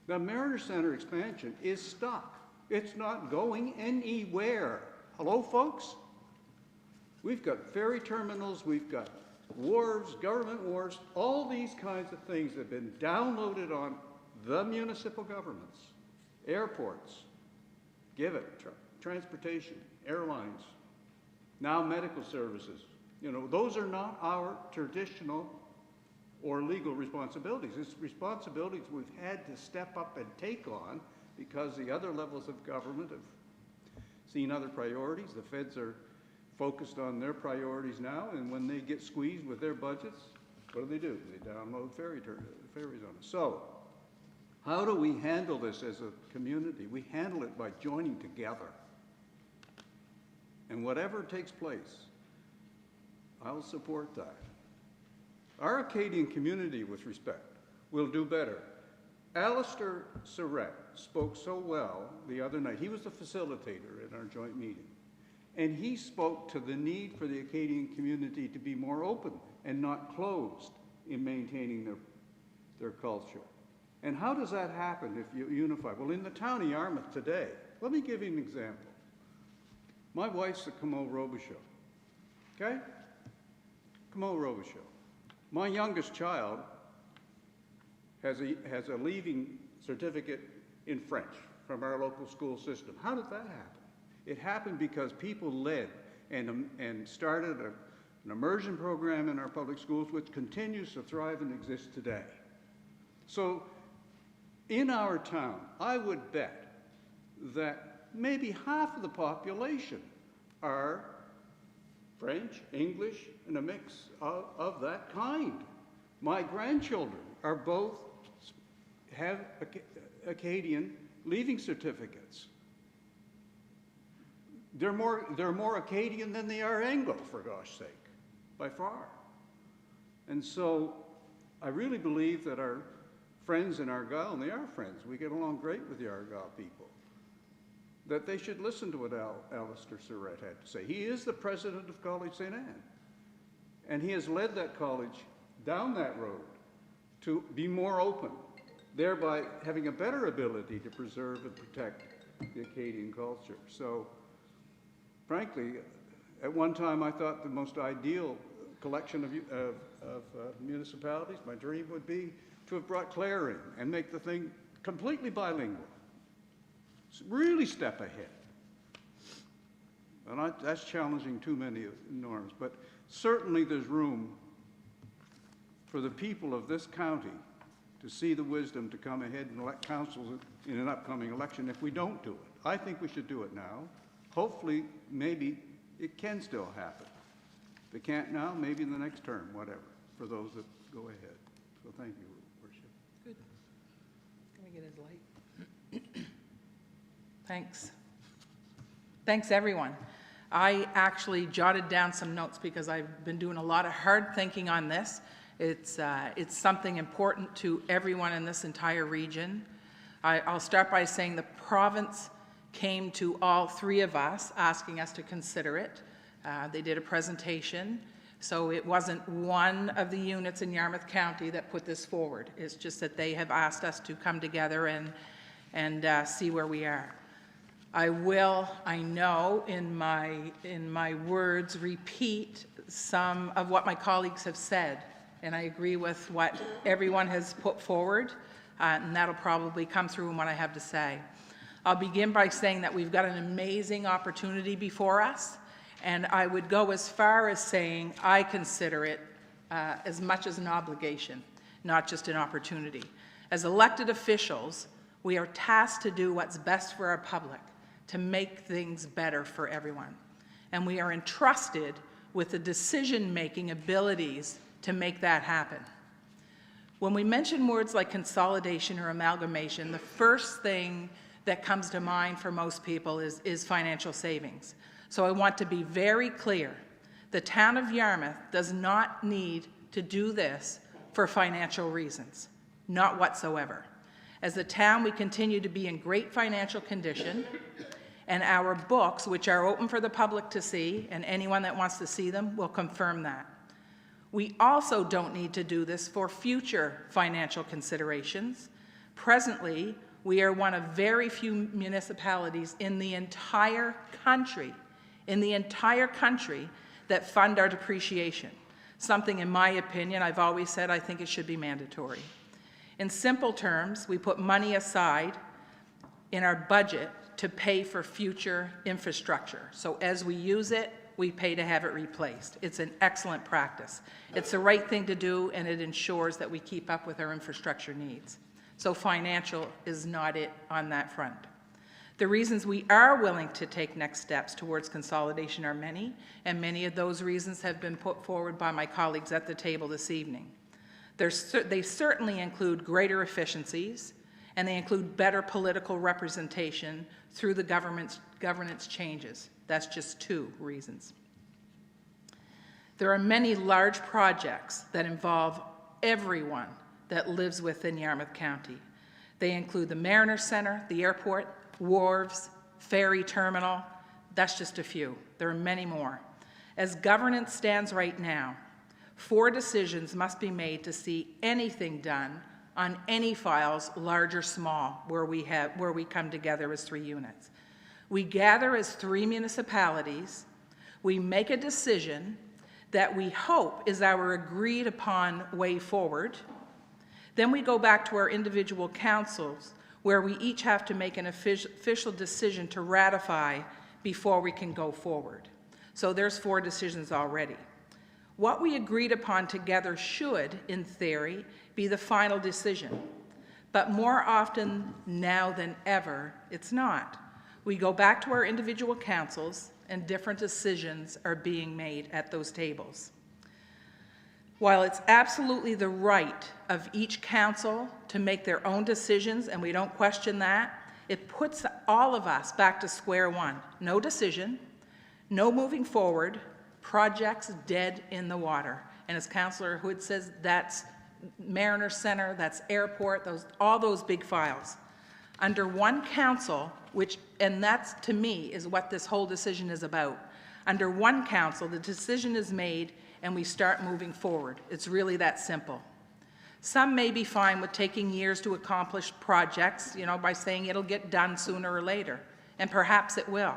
The Mariner Center expansion is stuck. It's not going anywhere. Hello, folks? We've got ferry terminals, we've got wharves, government wharves, all these kinds of things have been downloaded on the municipal governments, airports, give it, transportation, airlines, now medical services. You know, those are not our traditional or legal responsibilities. It's responsibilities we've had to step up and take on because the other levels of government have seen other priorities. The feds are focused on their priorities now, and when they get squeezed with their budgets, what do? They download ferries on us. So, how do we handle this as a community? We handle it by joining together. And whatever takes place, I'll support that. Our Acadian community, with respect, will do better. Alistair Surratt spoke so well the other night. He was the facilitator in our joint meeting. And he spoke to the need for the Acadian community to be more open and not closed in maintaining their culture. And how does that happen if you unify? Well, in the town of Yarmouth today, let me give you an example. My wife's a Camo Robichaud, okay? Camo Robichaud. My youngest child has a leaving certificate in French from our local school system. How did that happen? It happened because people led and started an immersion program in our public schools, which continues to thrive and exist today. So in our town, I would bet that maybe half of the population are French, English, and a mix of that kind. My grandchildren are both have Acadian leaving certificates. They're more Acadian than they are Anglo, for gosh sake, by far. And so I really believe that our friends in Argyll, and they are friends, we get along great with the Argyll people, that they should listen to what Alistair Surratt had to say. He is the president of College St. Anne, and he has led that college down that road to be more open, thereby having a better ability to preserve and protect the Acadian culture. So, frankly, at one time I thought the most ideal collection of municipalities, my dream would be to have brought Clare in and make the thing completely bilingual. Really step ahead. And that's challenging too many norms, but certainly there's room for the people of this county to see the wisdom to come ahead and elect councils in an upcoming election if we don't do it. I think we should do it now. Hopefully, maybe it can still happen. If it can't now, maybe in the next term, whatever, for those that go ahead. So thank you, Worship. Good. Can we get his light? Thanks. Thanks, everyone. I actually jotted down some notes because I've been doing a lot of hard thinking on this. It's something important to everyone in this entire region. I'll start by saying the province came to all three of us asking us to consider it. They did a presentation. So it wasn't one of the units in Yarmouth County that put this forward. It's just that they have asked us to come together and see where we are. I will, I know, in my words, repeat some of what my colleagues have said, and I agree with what everyone has put forward, and that'll probably come through in what I have to say. I'll begin by saying that we've got an amazing opportunity before us, and I would go as far as saying I consider it as much as an obligation, not just an opportunity. As elected officials, we are tasked to do what's best for our public, to make things better for everyone. And we are entrusted with the decision-making abilities to make that happen. When we mention words like consolidation or amalgamation, the first thing that comes to mind for most people is financial savings. So I want to be very clear. The town of Yarmouth does not need to do this for financial reasons, not whatsoever. As a town, we continue to be in great financial condition, and our books, which are open for the public to see, and anyone that wants to see them will confirm that. We also don't need to do this for future financial considerations. Presently, we are one of very few municipalities in the entire country that fund our depreciation. Something, in my opinion, I've always said I think it should be mandatory. In simple terms, we put money aside in our budget to pay for future infrastructure. So as we use it, we pay to have it replaced. It's an excellent practice. It's the right thing to do, and it ensures that we keep up with our infrastructure needs. So financial is not it on that front. The reasons we are willing to take next steps towards consolidation are many, and many of those reasons have been put forward by my colleagues at the table this evening. They certainly include greater efficiencies, and they include better political representation through the governance changes. That's just two reasons. There are many large projects that involve everyone that lives within Yarmouth County. They include the Mariner Center, the airport, wharves, ferry terminal. That's just a few. There are many more. As governance stands right now, 4 decisions must be made to see anything done on any files, large or small, where we come together as 3 units. We gather as 3 municipalities. We make a decision that we hope is our agreed upon way forward. Then we go back to our individual councils, where we each have to make an official decision to ratify before we can go forward. So there's 4 decisions already. What we agreed upon together should, in theory, be the final decision. But more often now than ever, it's not. We go back to our individual councils, and different decisions are being made at those tables. While it's absolutely the right of each council to make their own decisions, and we don't question that, it puts all of us back to square one. No decision, no moving forward, projects dead in the water. And as Councillor Hood says, that's Mariner Center, that's airport, all those big files. Under one council, and that's, to me, is what this whole decision is about. Under one council, the decision is made and we start moving forward. It's really that simple. Some may be fine with taking years to accomplish projects, by saying it'll get done sooner or later, and perhaps it will.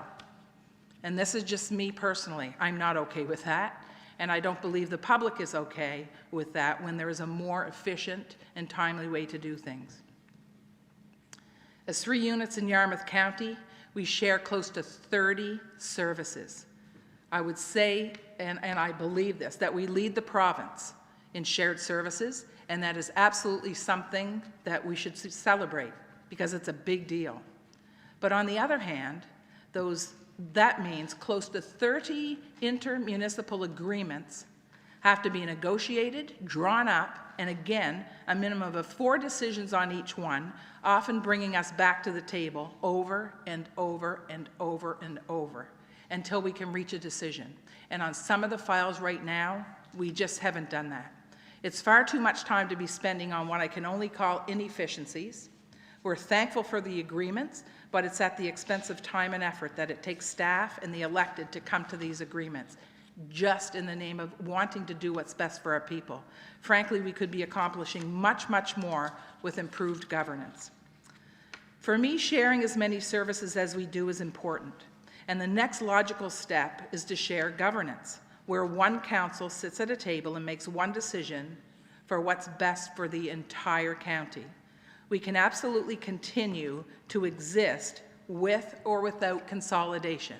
And this is just me personally. I'm not okay with that, and I don't believe the public is okay with that when there is a more efficient and timely way to do things. As 3 units in Yarmouth County, we share close to 30 services. I would say, and I believe this, that we lead the province in shared services, and that is absolutely something that we should celebrate because it's a big deal. But on the other hand, that means close to 30 intermunicipal agreements have to be negotiated, drawn up, and again, a minimum of 4 decisions on each one, often bringing us back to the table over and over and over and over until we can reach a decision. And on some of the files right now, we just haven't done that. It's far too much time to be spending on what I can only call inefficiencies. We're thankful for the agreements, but it's at the expense of time and effort that it takes staff and the elected to come to these agreements. just in the name of wanting to do what's best for our people. Frankly, we could be accomplishing much, much more with improved governance. For me, sharing as many services as we do is important, and the next logical step is to share governance, where one council sits at a table and makes one decision for what's best for the entire county. We can absolutely continue to exist with or without consolidation.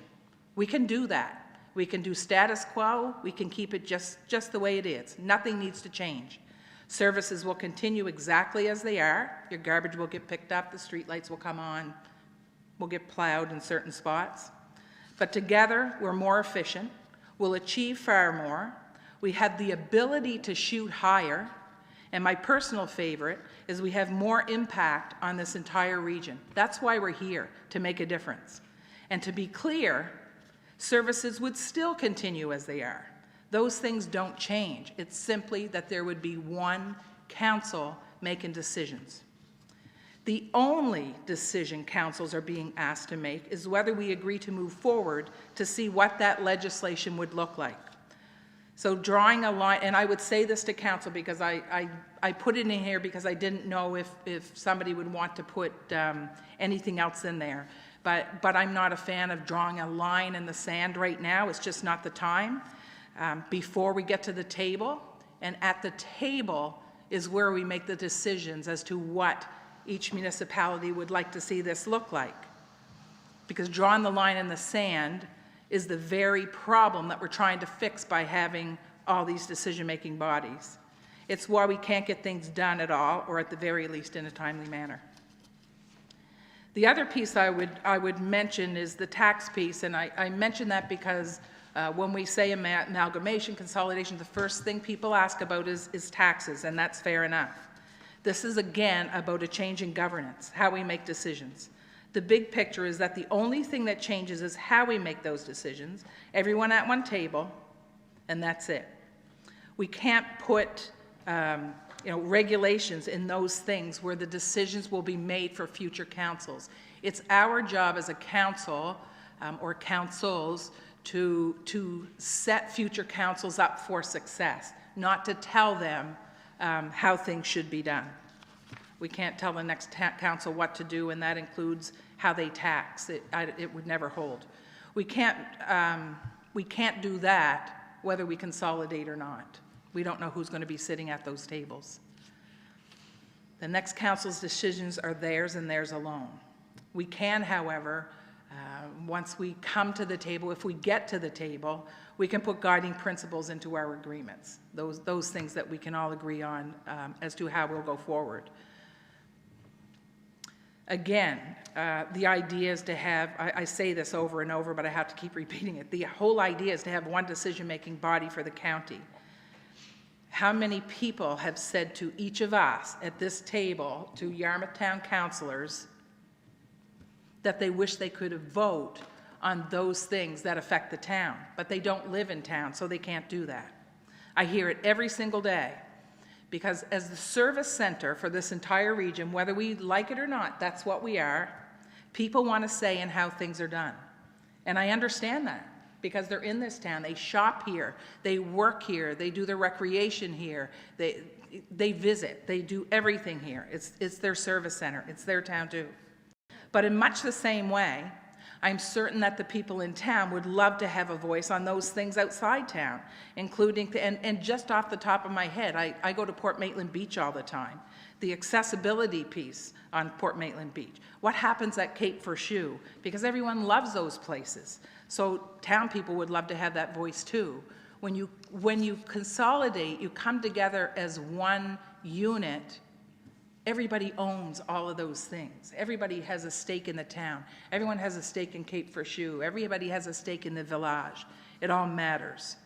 We can do that. We can do status quo. We can keep it just the way it is. Nothing needs to change. Services will continue exactly as they are. Your garbage will get picked up, the streetlights will come on, we'll get plowed in certain spots. But together, we're more efficient, we'll achieve far more, we have the ability to shoot higher, and my personal favorite is we have more impact on this entire region. That's why we're here, to make a difference. And to be clear, services would still continue as they are. Those things don't change. It's simply that there would be one council making decisions. The only decision councils are being asked to make is whether we agree to move forward to see what that legislation would look like. So drawing a line, and I would say this to council because I put it in here because I didn't know if somebody would want to put anything else in there. But I'm not a fan of drawing a line in the sand right now. It's just not the time. Before we get to the table, and at the table is where we make the decisions as to what each municipality would like to see this look like. Because drawing the line in the sand is the very problem that we're trying to fix by having all these decision-making bodies. It's why we can't get things done at all, or at the very least in a timely manner. The other piece I would mention is the tax piece, and I mention that because when we say amalgamation, consolidation, the first thing people ask about is taxes, and that's fair enough. This is, again, about a change in governance, how we make decisions. The big picture is that the only thing that changes is how we make those decisions, everyone at one table, and that's it. We can't put regulations in those things where the decisions will be made for future councils. It's our job as a council or councils to set future councils up for success, not to tell them how things should be done. We can't tell the next council what to do, and that includes how they tax. It would never hold. We can't do that whether we consolidate or not. We don't know who's going to be sitting at those tables. The next council's decisions are theirs and theirs alone. We can, however, once we come to the table, if we get to the table, we can put guiding principles into our agreements, those things that we can all agree on as to how we'll go forward. Again, the idea is to have, I say this over and over, but I have to keep repeating it. The whole idea is to have one decision-making body for the county. How many people have said to each of us at this table, to Yarmouth Town councillors, that they wish they could vote on those things that affect the town, but they don't live in town, so they can't do that? I hear it every single day, because as the service center for this entire region, whether we like it or not, that's what we are, people want to say in how things are done. And I understand that, because they're in this town, they shop here, they work here, they do their recreation here, they visit, they do everything here. It's their service center, it's their town too. But in much the same way, I'm certain that the people in town would love to have a voice on those things outside town, including, and just off the top of my head, I go to Port Maitland Beach all the time. The accessibility piece on Port Maitland Beach. What happens at Cape Forshue? Because everyone loves those places. So town people would love to have that voice too. When you consolidate, you come together as one unit. Everybody owns all of those things. Everybody has a stake in the town. Everyone has a stake in Cape Forshue. Everybody has a stake in the village. It all matters.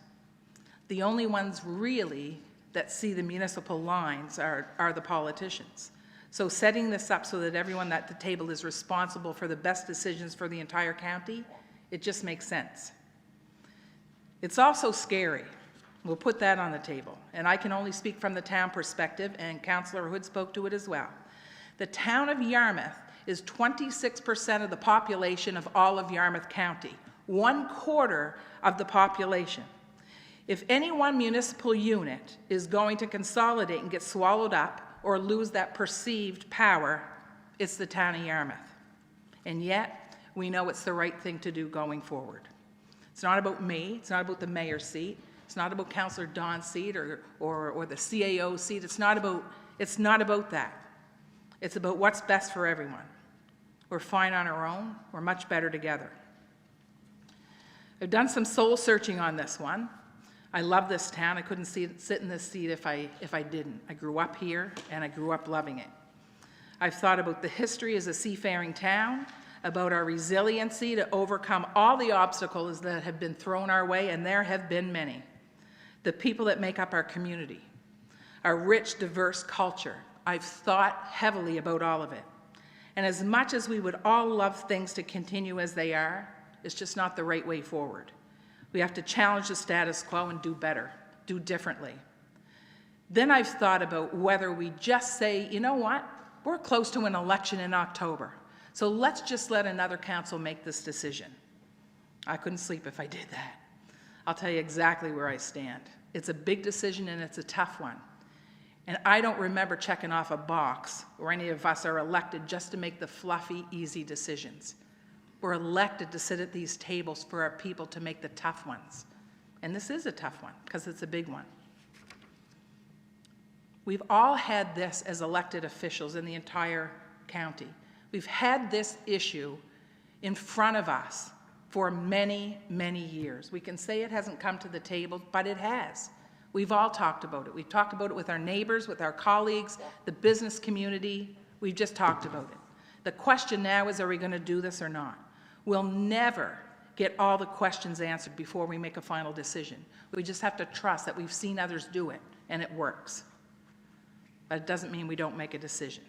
The only ones really that see the municipal lines are the politicians. So setting this up so that everyone at the table is responsible for the best decisions for the entire county, it just makes sense. It's also scary. We'll put that on the table. And I can only speak from the town perspective, and Councillor Hood spoke to it as well. The town of Yarmouth is 26% of the population of all of Yarmouth County, 1/4 of the population. If any one municipal unit is going to consolidate and get swallowed up or lose that perceived power, it's the town of Yarmouth. And yet, we know it's the right thing to do going forward. It's not about me, it's not about the mayor's seat, it's not about Councillor Don's seat or the CAO seat, it's not about that. It's about what's best for everyone. We're fine on our own, we're much better together. I've done some soul searching on this one. I love this town. I couldn't sit in this seat if I didn't. I grew up here, and I grew up loving it. I've thought about the history as a seafaring town, about our resiliency to overcome all the obstacles that have been thrown our way, and there have been many. The people that make up our community, our rich, diverse culture. I've thought heavily about all of it. And as much as we would all love things to continue as they are, it's just not the right way forward. We have to challenge the status quo and do better, do differently. Then I've thought about whether we just say, you know what, we're close to an election in October, so let's just let another council make this decision. I couldn't sleep if I did that. I'll tell you exactly where I stand. It's a big decision and it's a tough one. And I don't remember checking off a box where any of us are elected just to make the fluffy, easy decisions. We're elected to sit at these tables for our people to make the tough ones. And this is a tough one because it's a big one. We've all had this as elected officials in the entire county. We've had this issue in front of us for many, many years. We can say it hasn't come to the table, but it has. We've all talked about it. We've talked about it with our neighbors, with our colleagues, the business community. We've just talked about it. The question now is, are we going to do this or not? We'll never get all the questions answered before we make a final decision. We just have to trust that we've seen others do it, and it works. But it doesn't mean we don't make a decision.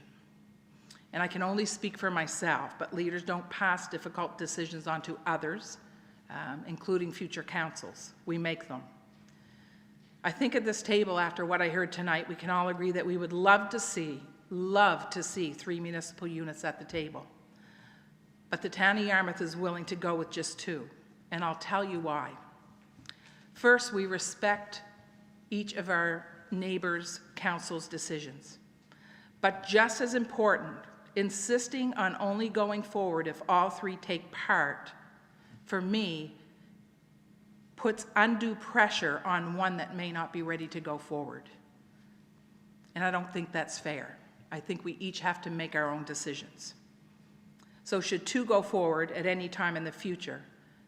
And I can only speak for myself, but leaders don't pass difficult decisions on to others, including future councils. We make them. I think at this table, after what I heard tonight, we can all agree that we would love to see 3 municipal units at the table. But the town of Yarmouth is willing to go with just 2, and I'll tell you why. First, we respect each of our neighbors' council's decisions. But just as important, insisting on only going forward if all 3 take part, for me, puts undue pressure on one that may not be ready to go forward. And I don't think that's fair. I think we each have to make our own decisions. So should 2 go forward at any time in the future,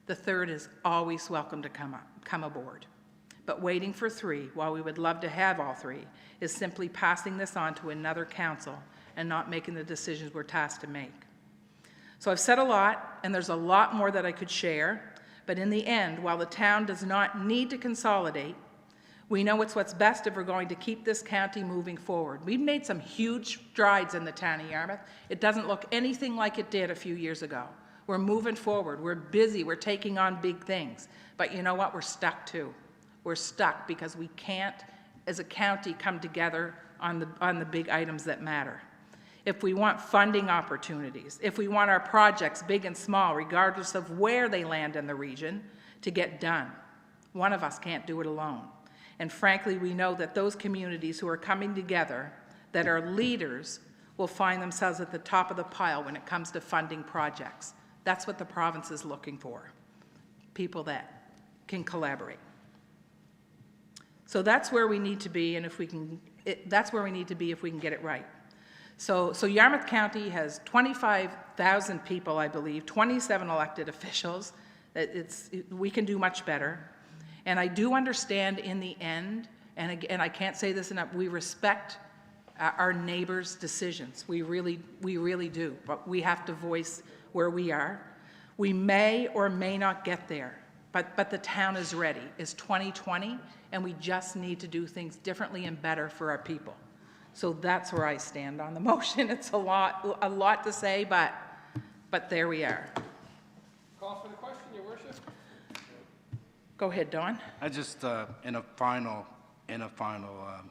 the 3rd is always welcome to come aboard. But waiting for 3, while we would love to have all 3, is simply passing this on to another council and not making the decisions we're tasked to make. So I've said a lot, and there's a lot more that I could share, but in the end, while the town does not need to consolidate, we know it's what's best if we're going to keep this county moving forward. We've made some huge strides in the town of Yarmouth. It doesn't look anything like it did a few years ago. We're moving forward. We're busy. We're taking on big things. But you know what? We're stuck too. We're stuck because we can't, as a county, come together on the big items that matter. If we want funding opportunities, if we want our projects, big and small, regardless of where they land in the region, to get done, one of us can't do it alone. And frankly, we know that those communities who are coming together, that are leaders, will find themselves at the top of the pile when it comes to funding projects. That's what the province is looking for, people that can collaborate. So that's where we need to be, and if we can, that's where we need to be if we can get it right. So Yarmouth County has 25,000 people, I believe, 27 elected officials. We can do much better. And I do understand in the end, and I can't say this enough, we respect our neighbors' decisions. We really do. But we have to voice where we are. We may or may not get there, but the town is ready. It's 2020, and we just need to do things differently and better for our people. So that's where I stand on the motion. It's a lot to say, but there we are. Call for the question, Your Worship. Go ahead, Don. I just, in a final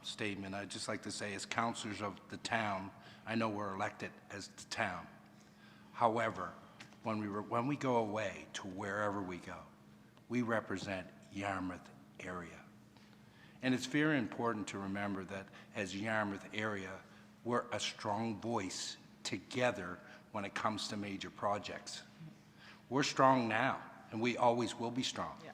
statement, I'd just like to say, as councillors of the town, I know we're elected as the town. However, when we go away to wherever we go, we represent Yarmouth area. And it's very important to remember that as Yarmouth area, we're a strong voice together when it comes to major projects. We're strong now, and we always will be strong. Yeah.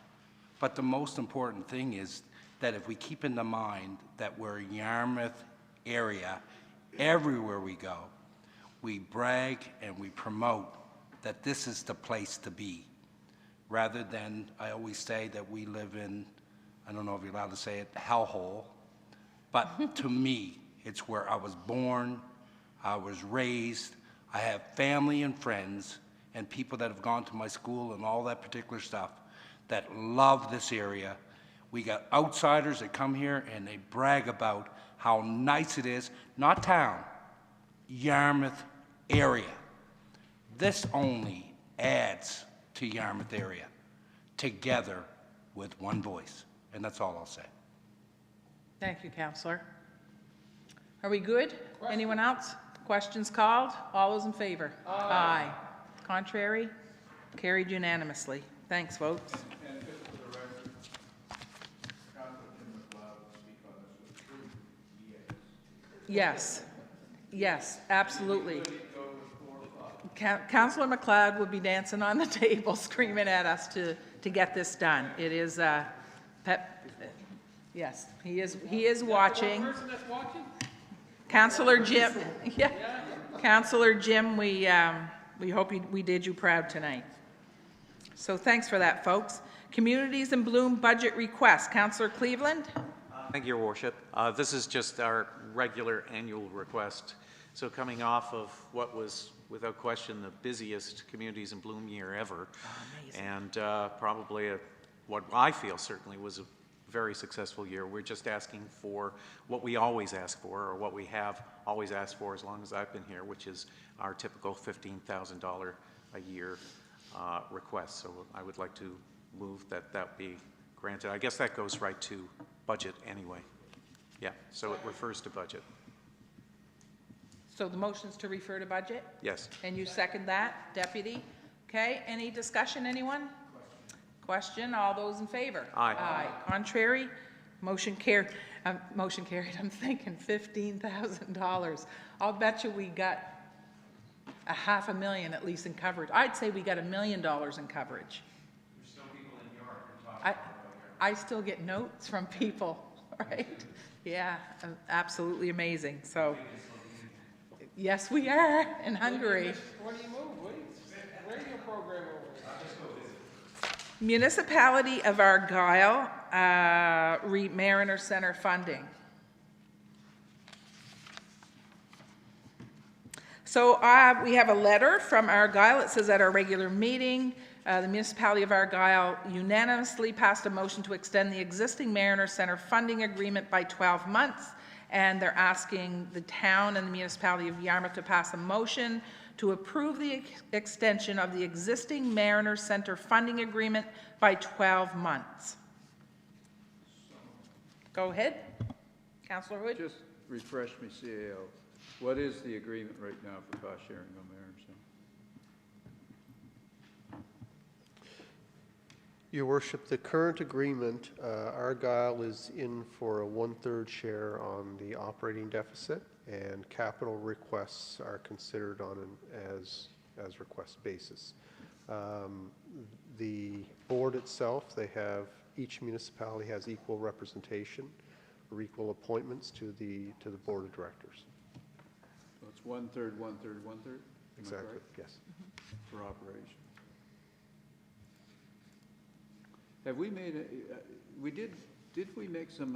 But the most important thing is that if we keep in the mind that we're Yarmouth area, everywhere we go, we brag and we promote that this is the place to be. Rather than, I always say that we live in, I don't know if you're allowed to say it, the hellhole, but to me, it's where I was born, I was raised, I have family and friends and people that have gone to my school and all that particular stuff that love this area. We got outsiders that come here and they brag about how nice it is, not town, Yarmouth area. This only adds to Yarmouth area, together with one voice. And that's all I'll say. Thank you, Councillor. Are we good? Anyone else? Questions called? All those in favor? Aye. Contrary? Carried unanimously. Thanks, folks. And just for the record, Councilor Jim McLeod will speak on this with truth, yes. Yes. Yes, absolutely. Councillor McLeod will be dancing on the table, screaming at us to get this done. It is, yes, he is watching. One person that's watching? Councillor Jim, yeah. Councillor Jim, we hope we did you proud tonight. So thanks for that, folks. Communities in Bloom budget request. Councillor Cleveland? Thank you, Your Worship. This is just our regular annual request. So coming off of what was, without question, the busiest Communities in Bloom year ever, and probably what I feel certainly was a very successful year. We're just asking for what we always ask for, or what we have always asked for as long as I've been here, which is our typical $15,000 a year request. So I would like to move that that be granted. I guess that goes right to budget anyway. Yeah, so it refers to budget. So the motion's to refer to budget? Yes. And you second that, Deputy? Okay, any discussion, anyone? Question, all those in favor? Aye. Aye. Contrary? Motion carried. Motion carried. I'm thinking $15,000. I'll bet you we got $500,000 at least in coverage. I'd say we got $1 million in coverage. There's still people in New York who talk about I still get notes from people, right? Yeah, absolutely amazing. So, yes, we are in Hungary. What do you move? What is radio program over there? Municipality of Argyle, Mariner Center funding. So we have a letter from Argyle. It says at our regular meeting, the municipality of Argyle unanimously passed a motion to extend the existing Mariner Center funding agreement by 12 months. And they're asking the town and the municipality of Yarmouth to pass a motion to approve the extension of the existing Mariner Center funding agreement by 12 months. Go ahead, Councillor Hood. Just refresh me, CAO. What is the agreement right now for cost sharing on Mariner Center? Your Worship, the current agreement, Argyle is in for a 1/3 share on the operating deficit, and capital requests are considered on an as request basis. The board itself, each municipality has equal representation or equal appointments to the board of directors. So it's 1/3, 1/3, 1/3? Exactly, yes. For operation. Have we made, did we make some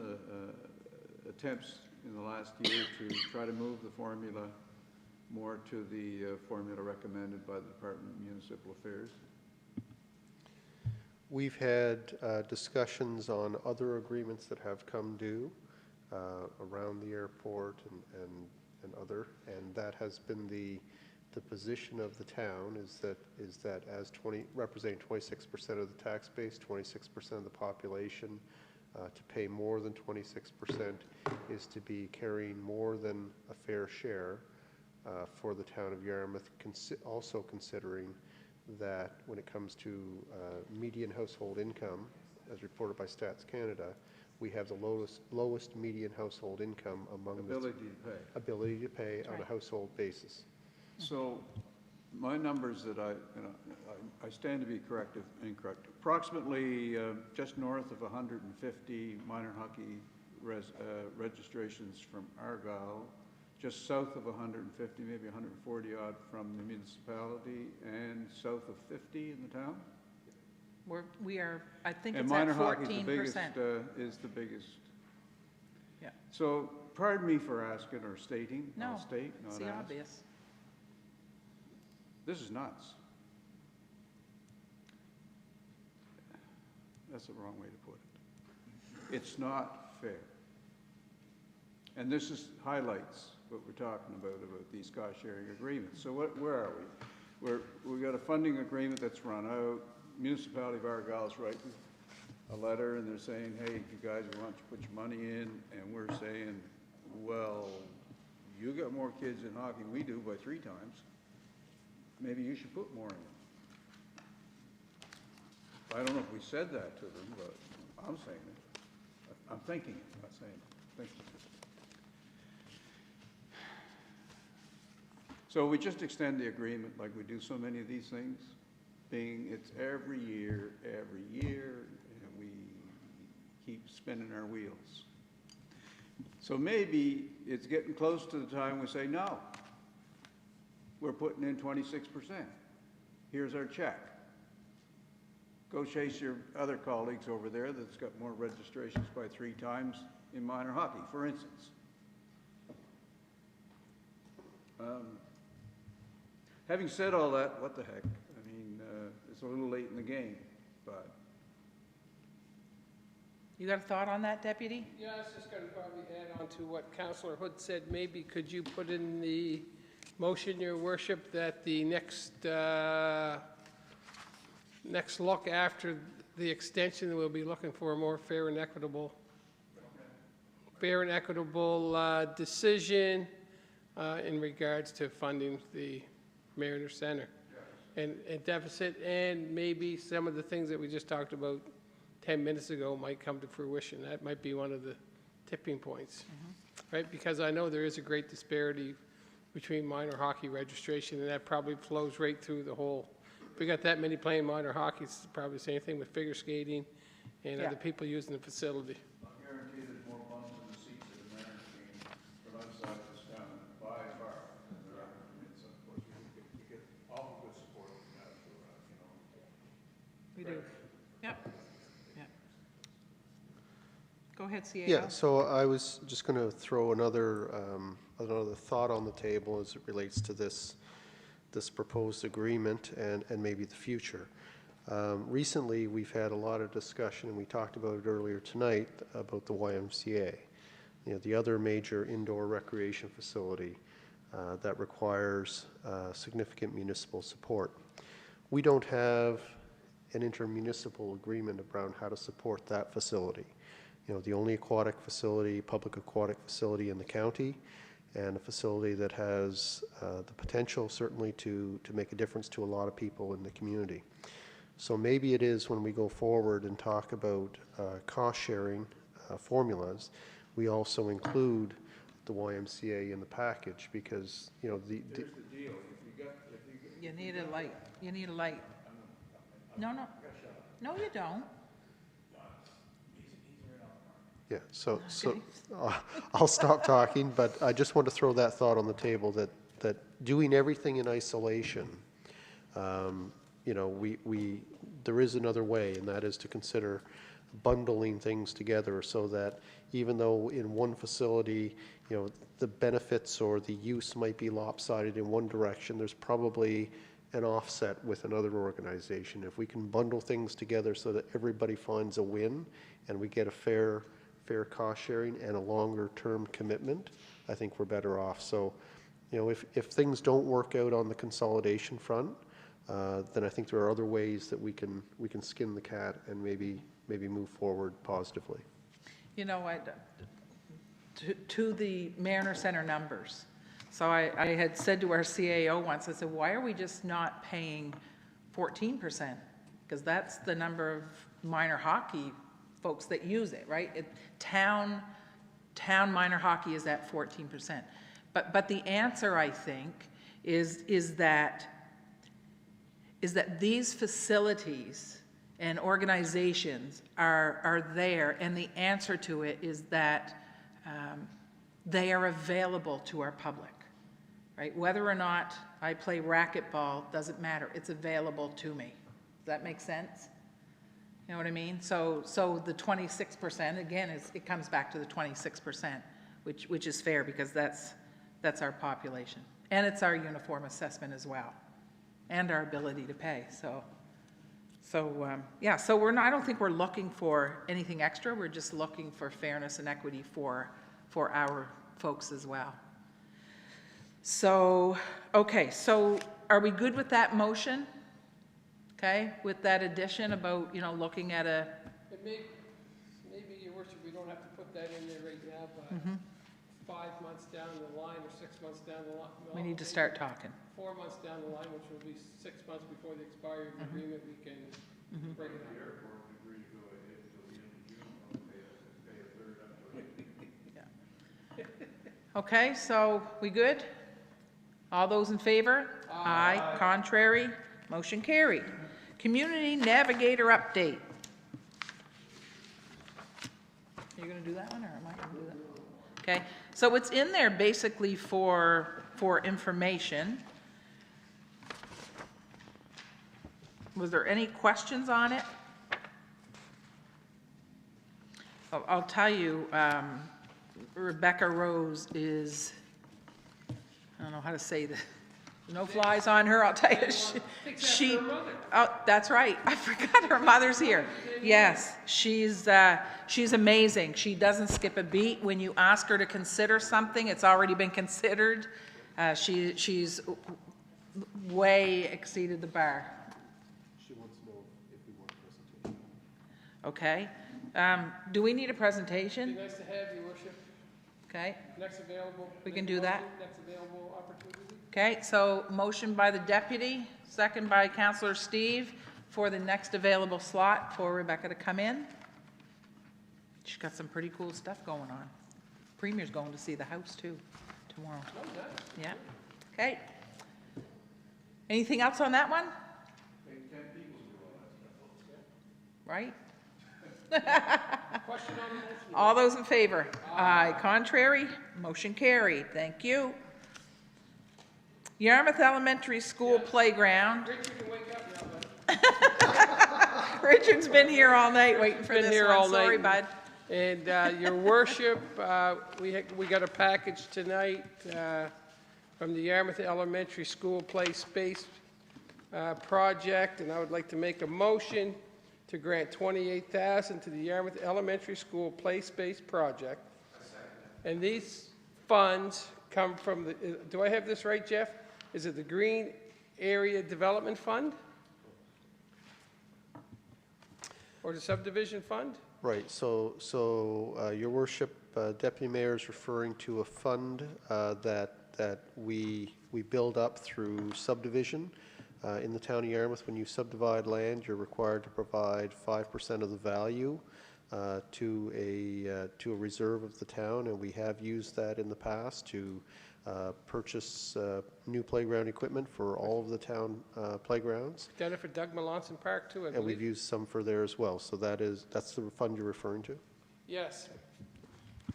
attempts in the last year to try to move the formula more to the formula recommended by the Department of Municipal Affairs? We've had discussions on other agreements that have come due around the airport and other, and that has been the position of the town is that as representing 26% of the tax base, 26% of the population, to pay more than 26% is to be carrying more than a fair share for the town of Yarmouth, also considering that when it comes to median household income, as reported by Stats Canada, we have the lowest median household income among the Ability to pay. ability to pay on a right. household basis. So my numbers that I stand to be correct if incorrect. Approximately just north of 150 minor hockey registrations from Argyll, just south of 150, maybe 140 odd from the municipality, and south of 50 in the town. We are, I think And it's at minor hockey is the 14%. biggest, is the biggest. Yeah. So pardon me for asking or stating. No, I'll state, it's not the ask. obvious. This is nuts. That's the wrong way to put it. It's not fair. And this highlights what we're talking about these cost-sharing agreements. So where are we? We've got a funding agreement that's run out. Municipality of Argyll's writing a letter, and they're saying, hey, you guys, why don't you put your money in? And we're saying, well, you got more kids in hockey than we do by 3 times. Maybe you should put more in. I don't know if we said that to them, but I'm saying it. I'm thinking it, not saying it. Thinking it. So we just extend the agreement like we do so many of these things, being it's every year, and we keep spinning our wheels. So maybe it's getting close to the time we say, no, we're putting in 26%. Here's our check. Go chase your other colleagues over there that's got more registrations by 3 times in minor hockey, for instance. Having said all that, what the heck? I mean, it's a little late in the game, but. You got a thought on that, Deputy? Yeah, I was just going to probably add on to what Councillor Hood said. Maybe could you put in the motion, Your Worship, that the next look after the extension, we'll be looking for a more fair and equitable decision in regards to funding the Mariner Center and deficit, and maybe some of the things that we just talked about 10 minutes ago might come to fruition. That might be one of the tipping points, right? Because I know there is a great disparity between minor hockey registration, and that probably flows right through the whole. If we got that many playing minor hockey, it's probably the same thing with figure skating and Yeah. other people using the facility. I guarantee there's more bums in the seats at the Mariners game from outside of this town by far than there are from inside. Of course, we get awful good support from that, We do. Yep. Yep. Go ahead, CAO. Yeah, so I was just going to throw another thought on the table as it relates to this proposed agreement and maybe the future. Recently, we've had a lot of discussion, and we talked about it earlier tonight, about the YMCA, the other major indoor recreation facility that requires significant municipal support. We don't have an intermunicipal agreement around how to support that facility. The only aquatic facility, public aquatic facility in the county, and a facility that has the potential certainly to make a difference to a lot of people in the community. So maybe it is when we go forward and talk about cost-sharing formulas, we also include the YMCA in the package, because, Here's the deal, You need a light. You need a light. No, no, you don't. yeah, so I'll stop talking, but I just want to throw that thought on the table that doing everything in isolation, there is another way, and that is to consider bundling things together so that even though in one facility, the benefits or the use might be lopsided in one direction, there's probably an offset with another organization. If we can bundle things together so that everybody finds a win and we get a fair cost sharing and a longer term commitment, I think we're better off. So, if things don't work out on the consolidation front, then I think there are other ways that we can skin the cat and maybe move forward positively. To the Mariner Center numbers. So I had said to our CAO once, I said, why are we just not paying 14%? Because that's the number of minor hockey folks that use it, right? Town minor hockey is at 14%. But the answer, I think, is that these facilities and organizations are there, and the answer to it is that they are available to our public, right? Whether or not I play racquetball doesn't matter. It's available to me. Does that make sense? You know what I mean? So the 26%, again, it comes back to the 26%, which is fair because that's our population. And it's our uniform assessment as well, and our ability to pay. So I don't think we're looking for anything extra. We're just looking for fairness and equity for our folks as well. So, okay, so are we good with that motion? Okay, with that addition about, looking at a... Maybe, Your Worship, we don't have to put that in there right now, but 5 months down the line or 6 months down the line. We need to start talking. 4 months down the line, which will be 6 months before the expiry of the agreement, we can break it up. Okay, so we good? All those in favor? Aye. Contrary? Motion carried. Community Navigator update. You're going to do that one, or am I going to do that? Okay, so it's in there basically for information. Was there any questions on it? I'll tell you, Rebecca Rose is, I don't know how to say this. No flies on her, I'll tell you. She oh, that's right. I forgot her mother's here. Yes, she's amazing. She doesn't skip a beat. When you ask her to consider something, it's already been considered. She's way exceeded the bar. She wants to know if we want a presentation. Okay. Do we need a presentation? Be nice to have, Your Worship. Okay. Next available. We can do that. Next available opportunity. Okay, so motion by the deputy, second by Councillor Steve for the next available slot for Rebecca to come in. She's got some pretty cool stuff going on. Premier's going to see the house too tomorrow. Oh, nice. Yeah. Okay. Anything else on that one? Right? Question on the motion. All those in favor? Aye. Contrary? Motion carried. Thank you. Yarmouth Elementary School Playground. Richard can wake up now, bud. Richard's been here all night waiting for Been this here one. all Sorry, night. bud. And Your Worship, we got a package tonight from the Yarmouth Elementary School Play Space project, and I would like to make a motion to grant $28,000 to the Yarmouth Elementary School Play Space project. And these funds come from the, do I have this right, Jeff? Is it the Green Area Development Fund? Or the subdivision fund? Right, so Your Worship, Deputy Mayor is referring to a fund that we build up through subdivision. In the town of Yarmouth, when you subdivide land, you're required to provide 5% of the value to a reserve of the town, and we have used that in the past to purchase new playground equipment for all of the town playgrounds. Done it for Doug Melanson Park too, I And we've believe. used some for there as well. So that's the fund you're referring to? Yes.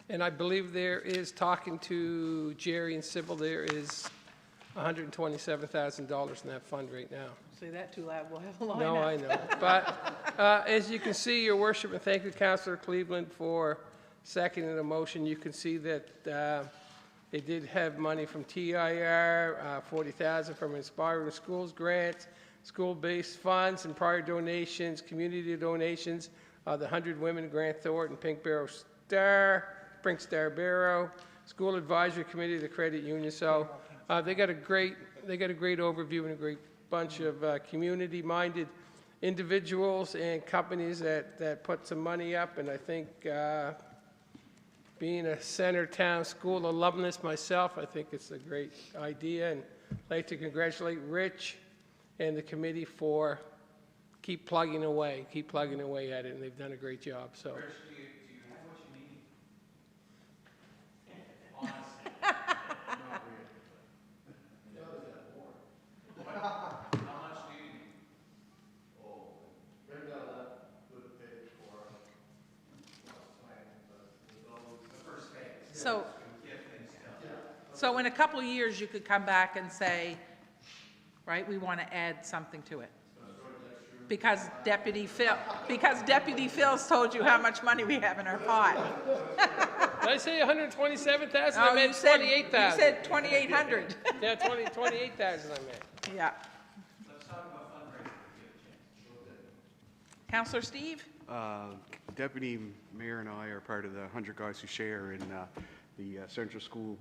And I believe there is, talking to Jerry and Sybil, there is $127,000 in that fund right now. Say that too loud, we'll have a line No, up. I know. But as you can see, Your Worship, and thank you, Councillor Cleveland, for seconding the motion. You can see that they did have money from TIR, $40,000 from Inspiring Schools grants, school-based funds and prior donations, community donations, the 100 Women Grant Thornton, Pink Barrow Star, Pink Star Barrow, School Advisory Committee, the Credit Union. So they got a great overview and a great bunch of community-minded individuals and companies that put some money up, and I think being a center town school alumnus myself, I think it's a great idea, and I'd like to congratulate Rich and the committee for keep plugging away at it, and they've done a great job, so. Rich, do you have what you need? Honestly. Not really. How much do you need? Oh, maybe that would pay for the first phase. So, Get things done. so in a couple of years, you could come back and say, right, we want to add something to it. Because Deputy Phil's told you how much money we have in our pot. Did I say 127,000? Oh, I meant 28,000. You said 2,800. Yeah, 28,000 I meant. Yeah. Let's talk about fundraising if you get a chance. Counselor Steve? Deputy Mayor and I are part of the 100 Guys Who Share, and the Central School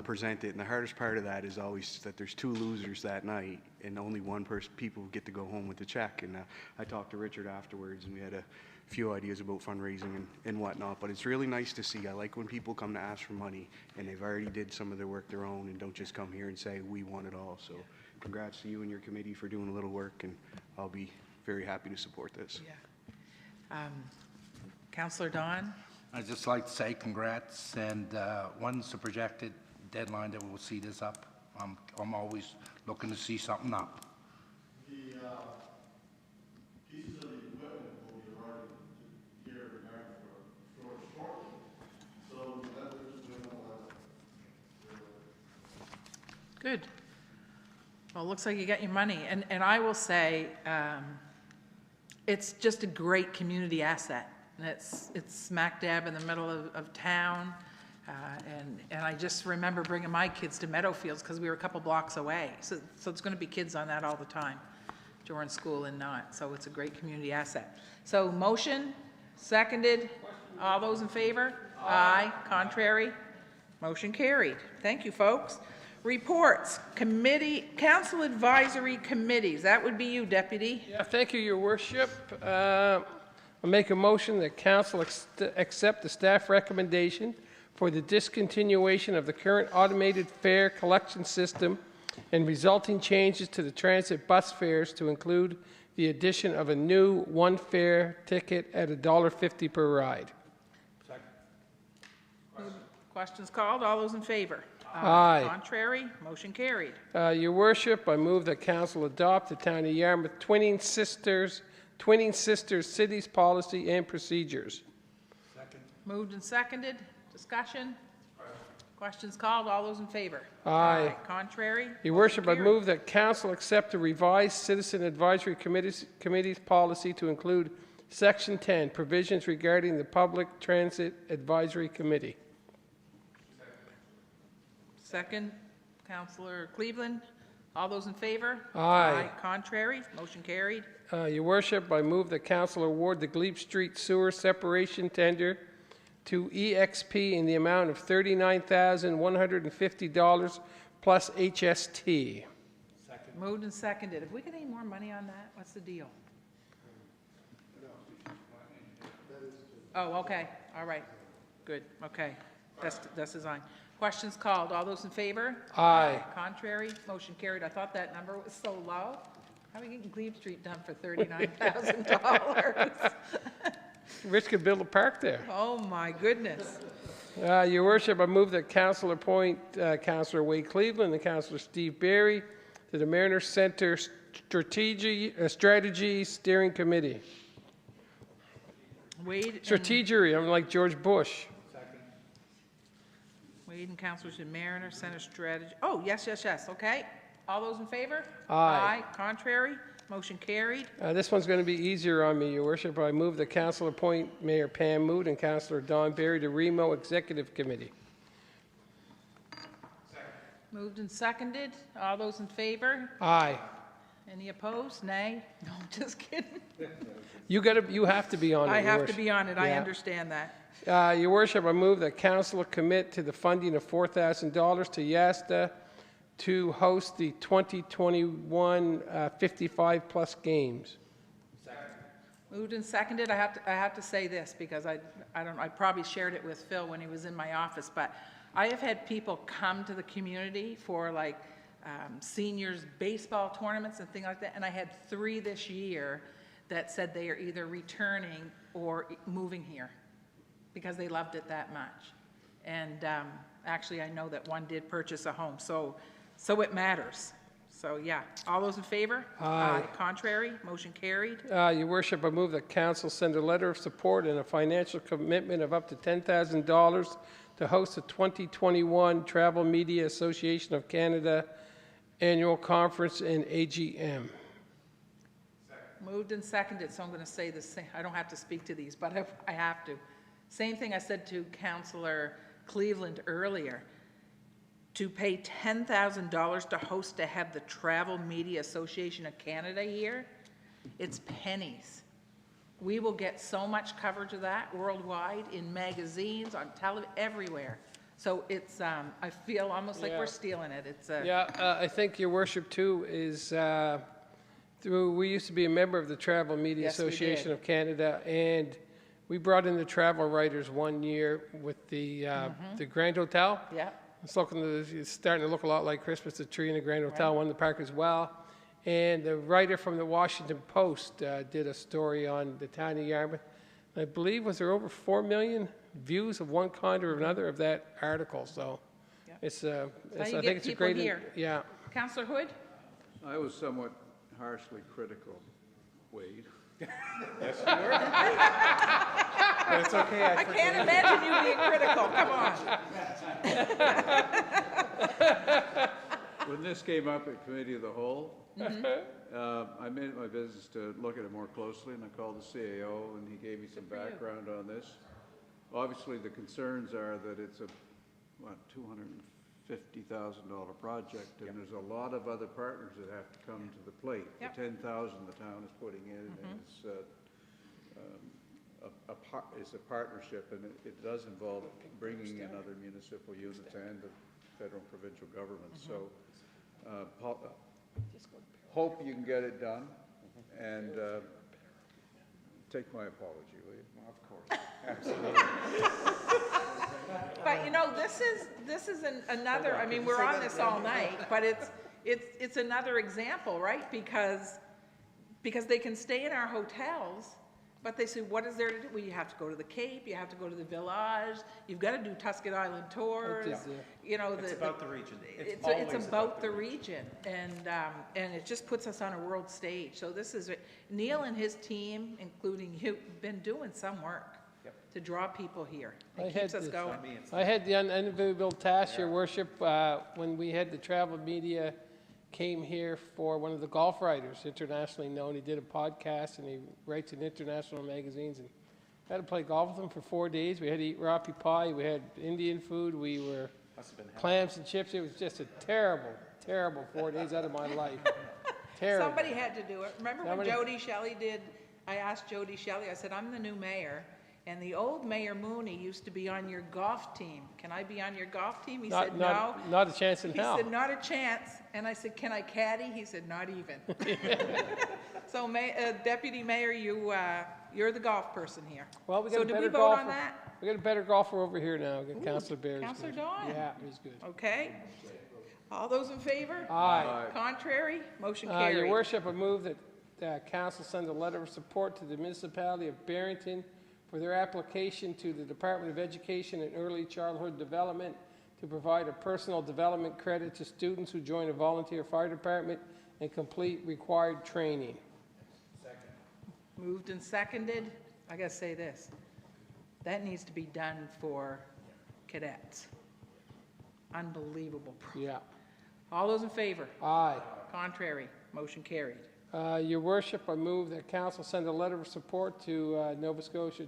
presented. And the hardest part of that is always that there's 2 losers that night, and only one person, people get to go home with the check. And I talked to Richard afterwards, and we had a few ideas about fundraising and whatnot. But it's really nice to see. I like when people come to ask for money, and they've already did some of their work their own, and don't just come here and say, we want it all. So congrats to you and your committee for doing a little work, and I'll be very happy to support this. Yeah. Counselor Don? I'd just like to say congrats, and when's the projected deadline that we'll see this up? I'm always looking to see something up. The pieces of the equipment will be arriving here in Yarmouth shortly, so that is Good. Well, it looks like you got your money. And I will say, it's just a great community asset. And it's smack dab in the middle of town. And I just remember bringing my kids to Meadowfields because we were a couple blocks away. So it's going to be kids on that all the time during school and not. So it's a great community asset. So motion, seconded. All those in favor? Aye. Contrary? Motion carried. Thank you, folks. Reports, council advisory committees. That would be you, Deputy. Yeah, thank you, Your Worship. I'll make a motion that council accept the staff recommendation for the discontinuation of the current automated fare collection system and resulting changes to the transit bus fares to include the addition of a new one fare ticket at $1.50 per ride. Questions called. All those in favor? Aye. Contrary? Motion carried. Your Worship, I move that council adopt the Town of Yarmouth Twinning Sisters Cities Policy and Procedures. Moved and seconded. Discussion? Questions called. All those in favor? Aye. Contrary? Your Worship, I Motion move that council accept the revised Citizen Advisory Committee's policy to include Section 10, provisions regarding the Public Transit Advisory Committee. Second, Councillor Cleveland. All those in favor? Aye. Contrary? Motion carried. Your Worship, I move that council award the Glebe Street Sewer Separation Tender to EXP in the amount of $39,150 plus HST. Moved and seconded. Have we got any more money on that? What's the deal? Oh, okay. All right. Good. Okay. That's designed. Questions called. All those in favor? Aye. Contrary? Motion carried. I thought that number was so low. How are we getting Glebe Street done for $39,000? Rich could build a park there. Oh, my goodness. Your Worship, I move that council appoint Councillor Wade Cleveland and Councillor Steve Berry to the Mariner Center Strategy Steering Committee. Wade. Strategery, I'm like George Bush. Wade and Councilors in Mariner Center Strategy. Oh, yes. Okay. All those in favor? Aye. Contrary? Motion carried. This one's going to be easier on me, Your Worship. I move that council appoint Mayor Pam Mood and Councillor Don Berry to Remo Executive Committee. Moved and seconded. All those in favor? Aye. Any opposed? Nay? No, just kidding. You have to be on it, I Your have to Worship. be on it. I Yeah. understand that. Your Worship, I move that council commit to the funding of $4,000 to YASTA to host the 2021 55-plus games. Moved and seconded. I have to say this because I don't know, I probably shared it with Phil when he was in my office, but I have had people come to the community for like seniors baseball tournaments and things like that, and I had 3 this year, that said they are either returning or moving here because they loved it that much. And actually, I know that one did purchase a home, so it matters. So, yeah, all those in favor? Aye. Contrary? Motion carried. Your worship, I move that council send a letter of support and a financial commitment of up to $10,000 to host the 2021 Travel Media Association of Canada Annual Conference and AGM. Moved and seconded, so I'm going to say the same. I don't have to speak to these, but I have to. Same thing I said to Councillor Cleveland earlier. To pay $10,000 to host to have the Travel Media Association of Canada here, it's pennies. We will get so much coverage of that worldwide in magazines, on television, everywhere. So it's, I feel almost like we're stealing it. It's I think your worship too is we used to be a member of the Travel Media Yes, we Association did. of Canada, and we brought in the travel writers one year with the Grand Hotel. yeah. It's starting to look a lot like Christmas, the tree in the Grand Hotel, one in the park as well. And the writer from the Washington Post did a story on the town of Yarmouth. I believe, was there over 4 million views of one kind or another of that article? So Yeah. it's, you I get think it's a people great, here. yeah. Councillor Hood? I was somewhat harshly critical, Wade. But it's okay, I can't imagine you being critical, come on. When this came up at Committee of the Whole, I made it my business to look at it more closely, and I called the CAO, and he gave me some background on this. Obviously, the concerns are that it's a, $250,000 project, and there's a lot of other partners that have to come to the plate. Yep. The 10,000 the town is putting in is a partnership, and it does involve bringing in other municipal units and the federal and provincial governments. So, hope you can get it done, and take my apology, will you? Of course. But you know, this is another, I mean, we're on this all night, but it's another example, right? Because they can stay in our hotels, but they say, what is there to do? Well, you have to go to the Cape, you have to go to the Village, you've got to do Tuscan Island tours, you know. It's about the region. It's always about the region, and it just puts us on a world stage. So this is, Neil and his team, including you, been doing some work to draw people here. It keeps us going. I had the unenviable task, your worship, when we had the travel media came here for one of the golf writers, internationally known. He did a podcast and he writes in international magazines, and I had to play golf with him for 4 days. We had to eat rapi pie, we had Indian food, we were clams and chips. It was just a terrible, terrible 4 days out of my life. Terrible. Somebody had to do it. Remember when Jody Shelley did, I asked Jody Shelley, I said, I'm the new mayor, and the old Mayor Mooney used to be on your golf team. Can I be on your golf team? He said, no. Not a chance in hell. He said, not a chance. And I said, can I caddy? He said, not even. So, Deputy Mayor, you're the golf person here. Well, we got so a did better we vote golfer. on that? We got a better golfer over here now. We got Councillor Barry. Councillor Dawn. Yeah, he's good. Okay. All those in favor? Aye. Contrary? Motion carried. Your worship, I move that council send a letter of support to the municipality of Barrington for their application to the Department of Education and Early Childhood Development to provide a personal development credit to students who join a volunteer fire department and complete required training. Moved and seconded. I gotta say this. That needs to be done for cadets. Unbelievable. Yeah. All those in favor? Aye. Contrary? Motion carried. Your worship, I move that council send a letter of support to Nova Scotia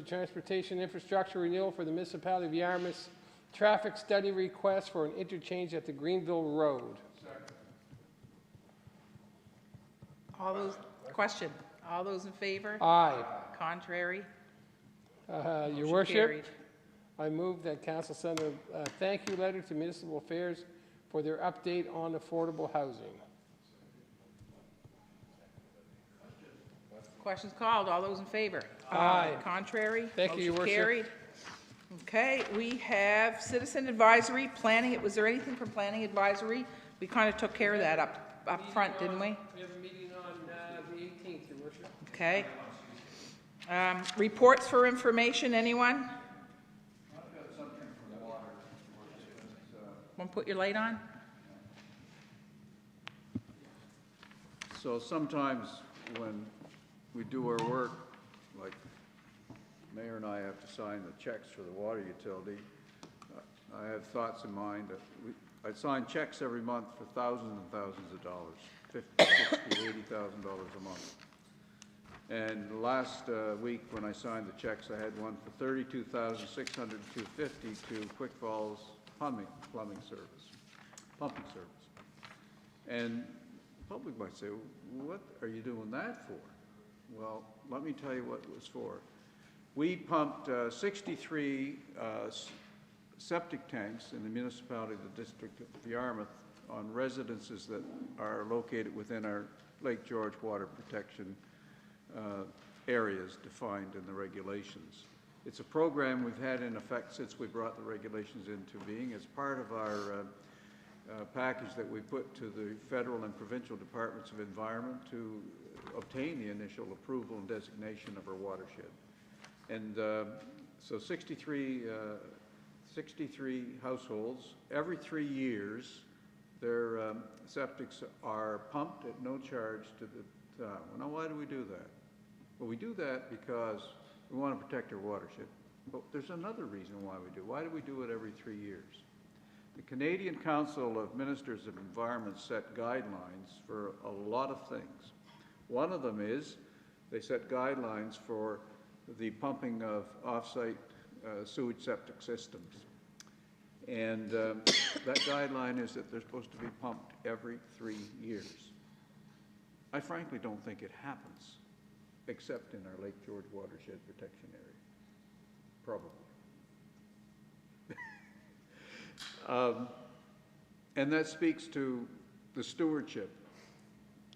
Transportation Infrastructure Renewal for the municipality of Yarmouth's traffic study request for an interchange at the Greenville Road. Question. All those in favor? Aye. Contrary? Your Motion worship, carried. I move that council send a thank you letter to Municipal Affairs for their update on affordable housing. Questions called. All those in favor? Aye. Contrary? Thank you, Your Motion Worship. carried. Okay, we have citizen advisory, planning. Was there anything from planning advisory? We kind of took care of that up front, didn't we? We have a meeting on the 18th, Okay. Reports for information, anyone? I've got something from water. Want to put your light on? So sometimes when we do our work, like Mayor and I have to sign the checks for the water utility, I have thoughts in mind that I sign checks every month for thousands and thousands of dollars, $50,000, $60,000, $80,000 a month. And last week when I signed the checks, I had one for $32,602.50 to Quick Falls pumping service. And the public might say, what are you doing that for? Well, let me tell you what it was for. We pumped 63 septic tanks in the municipality of the district of Yarmouth on residences that are located within our Lake George water protection areas defined in the regulations. It's a program we've had in effect since we brought the regulations into being. It's part of our package that we put to the federal and provincial departments of environment to obtain the initial approval and designation of our watershed. And so 63 households, every 3 years, their septics are pumped at no charge to the town. Now, why do we do that? Well, we do that because we want to protect our watershed. But there's another reason why we do. Why do we do it every 3 years? The Canadian Council of Ministers of Environment set guidelines for a lot of things. One of them is they set guidelines for the pumping of off-site sewage septic systems. And that guideline is that they're supposed to be pumped every 3 years. I frankly don't think it happens, except in our Lake George watershed protection area. Probably. And that speaks to the stewardship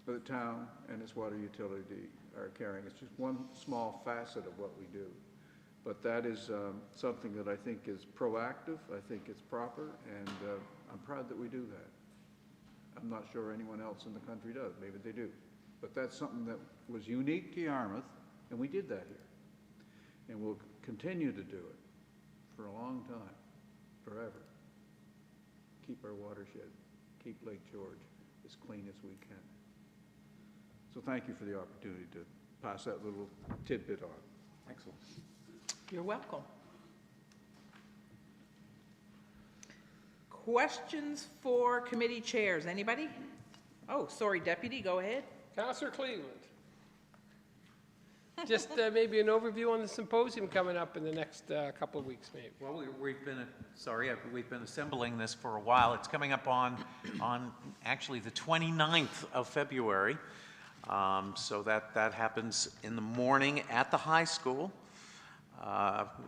that the town and its water utility are carrying. It's just one small facet of what we do. But that is something that I think is proactive, I think it's proper, and I'm proud that we do that. I'm not sure anyone else in the country does. Maybe they do. But that's something that was unique to Yarmouth, and we did that here. And we'll continue to do it for a long time, forever. Keep our watershed, keep Lake George as clean as we can. So thank you for the opportunity to pass that little tidbit on. Excellent. You're welcome. Questions for committee chairs? Anybody? Oh, sorry, Deputy, go ahead. Councillor Cleveland. Just maybe an overview on the symposium coming up in the next couple of weeks, maybe. Well, we've been assembling this for a while. It's coming up on actually the 29th of February. So that happens in the morning at the high school.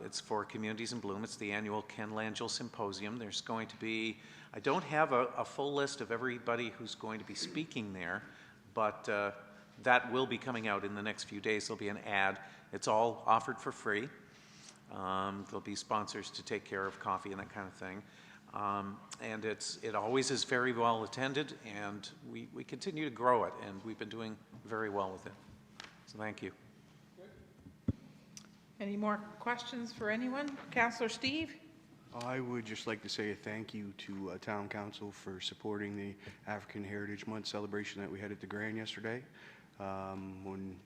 It's for Communities in Bloom. It's the annual Ken Langille Symposium. There's going to be, I don't have a full list of everybody who's going to be speaking there, but that will be coming out in the next few days. There'll be an ad. It's all offered for free. There'll be sponsors to take care of coffee and that kind of thing. And it always is very well attended, and we continue to grow it, and we've been doing very well with it. So thank you. Any more questions for anyone? Councillor Steve? I would just like to say a thank you to Town Council for supporting the African Heritage Month celebration that we had at the Grand yesterday. When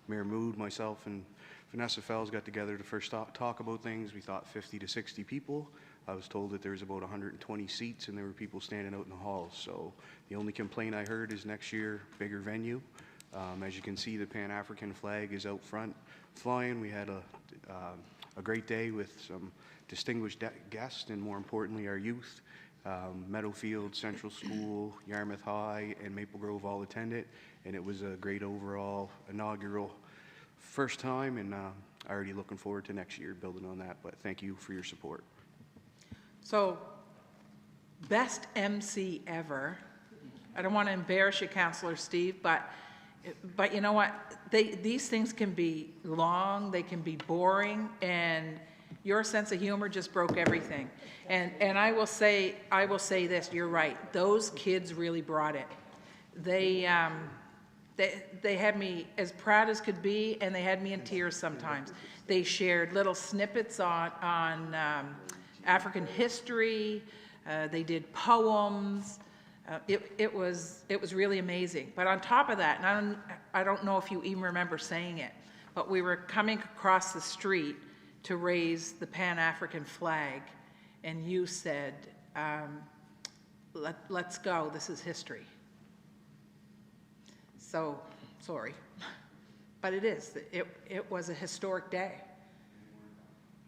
Mayor Mood, myself, and Vanessa Fells got together to first talk about things, we thought 50 to 60 people. I was told that there was about 120 seats and there were people standing out in the halls. So the only complaint I heard is next year, bigger venue. As you can see, the Pan-African flag is out front flying. We had a great day with some distinguished guests and, more importantly, our youth. Meadowfield, Central School, Yarmouth High, and Maple Grove all attended, and it was a great overall inaugural first time, and already looking forward to next year building on that, but thank you for your support. So, best MC ever. I don't want to embarrass you, Councillor Steve, but you know what? These things can be long, they can be boring, and your sense of humor just broke everything. And I will say this, you're right. Those kids really brought it. They had me as proud as could be, and they had me in tears sometimes. They shared little snippets on African history. They did poems. It was really amazing. But on top of that, and I don't know if you even remember saying it, but we were coming across the street to raise the Pan-African flag, and you said, let's go, this is history. So, sorry, but it is. It was a historic day.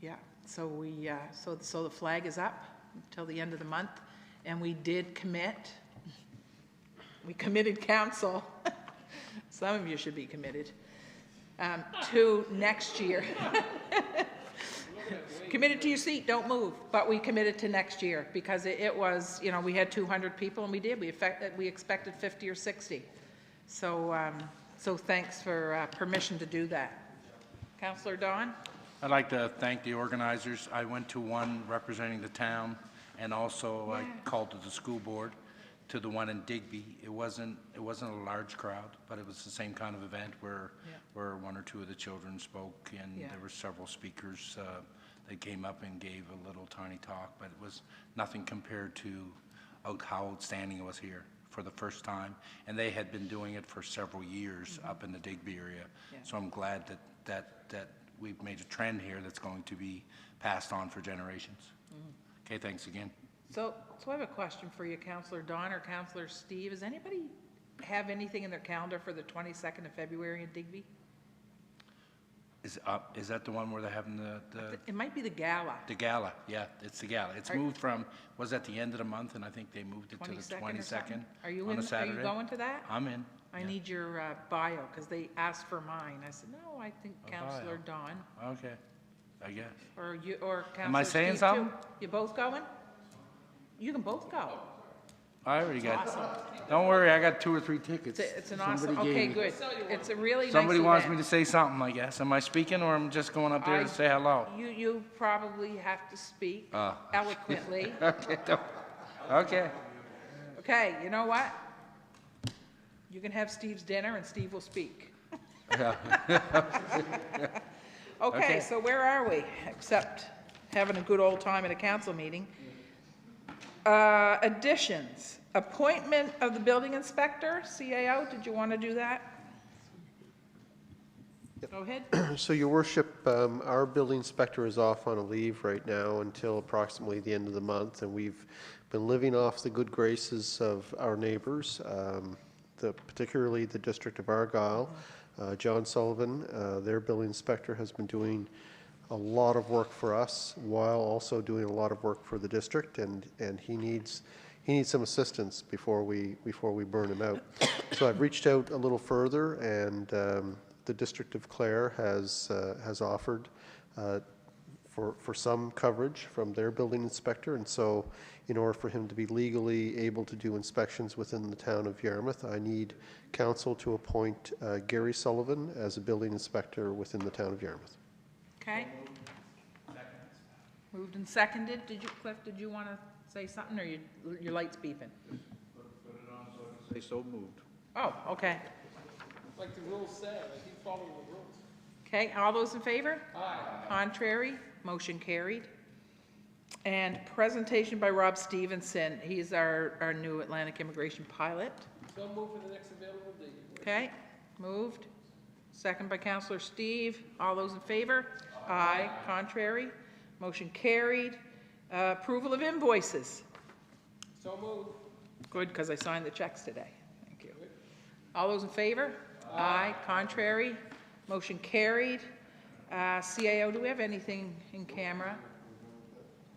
Yeah, so so the flag is up until the end of the month, and we did commit. We committed council. Some of you should be committed to next year. Committed to your seat, don't move. But we committed to next year because it was, you know, we had 200 people, and we did. We expected 50 or 60. So, so thanks for permission to do that. Councillor Don? I'd like to thank the organizers. I went to one representing the town, and also I called to the school board, to the one in Digby. It wasn't a large crowd, but it was the same kind of event where one or two of the children spoke, and there were several speakers that came up and gave a little tiny talk, but it was nothing compared to how outstanding it was here for the first time, and they had been doing it for several years up in the Digby area. So I'm glad that we've made a trend here that's going to be passed on for generations. Okay, thanks again. So I have a question for you, Councillor Don or Councillor Steve. Does anybody have anything in their calendar for the 22nd of February in Digby? Is that the one where they're having the It might be the gala. the gala? Yeah, it's the gala. It's moved from, was at the end of the month, and I think they moved it to the 22nd or something? 22nd Are you on in? a Saturday. Are you going to that? I'm in. I yeah. need your bio, because they asked for mine. I said, no, I think A Councillor bio. Don. Okay, I guess. Or you, or Councillor Am I saying Steve, something? too. You both going? You can both go. I already got. Awesome. Don't worry, I got 2 or 3 tickets. It's an Somebody awesome, gave okay, me. good. It's a really nice Somebody wants me event. to say something, I guess. Am I speaking, or I'm just going up there to say hello? You probably have to speak Oh. eloquently. Okay. Okay. Okay, you know what? You can have Steve's dinner and Steve will speak. Yeah. Okay, so where are we? Except having a good old time at a council meeting. Additions, appointment of the building inspector, CAO, did you want to do that? Go ahead. So, Your Worship, our building inspector is off on a leave right now until approximately the end of the month, and we've been living off the good graces of our neighbors, particularly the District of Argyll. John Sullivan, their building inspector, has been doing a lot of work for us while also doing a lot of work for the district, and he needs some assistance before we burn him out. So I've reached out a little further, and the District of Clare has offered for some coverage from their building inspector, and so in order for him to be legally able to do inspections within the town of Yarmouth, I need council to appoint Gary Sullivan as a building inspector within the town of Yarmouth. Okay. Moved and seconded. Cliff, did you want to say something, or your light's beeping? Say so moved. Oh, okay. Like the rules say, like you follow the rules. Okay, all those in favor? Aye. Contrary? Motion carried. And presentation by Rob Stevenson. He's our new Atlantic immigration pilot. So move for the next available date. Okay, moved. Second by Councillor Steve. All those in favor? Aye. Contrary? Motion carried. Approval of invoices. So move. Good, because I signed the checks today. Thank you. All those in favor? Aye. Contrary? Motion carried. CAO, do we have anything in camera?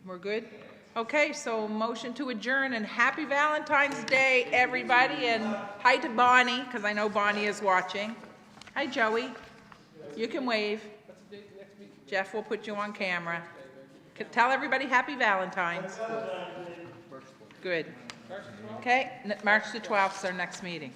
We're good? Okay, so motion to adjourn, and happy Valentine's Day, everybody, and hi to Bonnie, because I know Bonnie is watching. Hi, Joey. You can wave. Jeff will put you on camera. Tell everybody happy Valentine's. Good. Okay, March the 12th is our next meeting.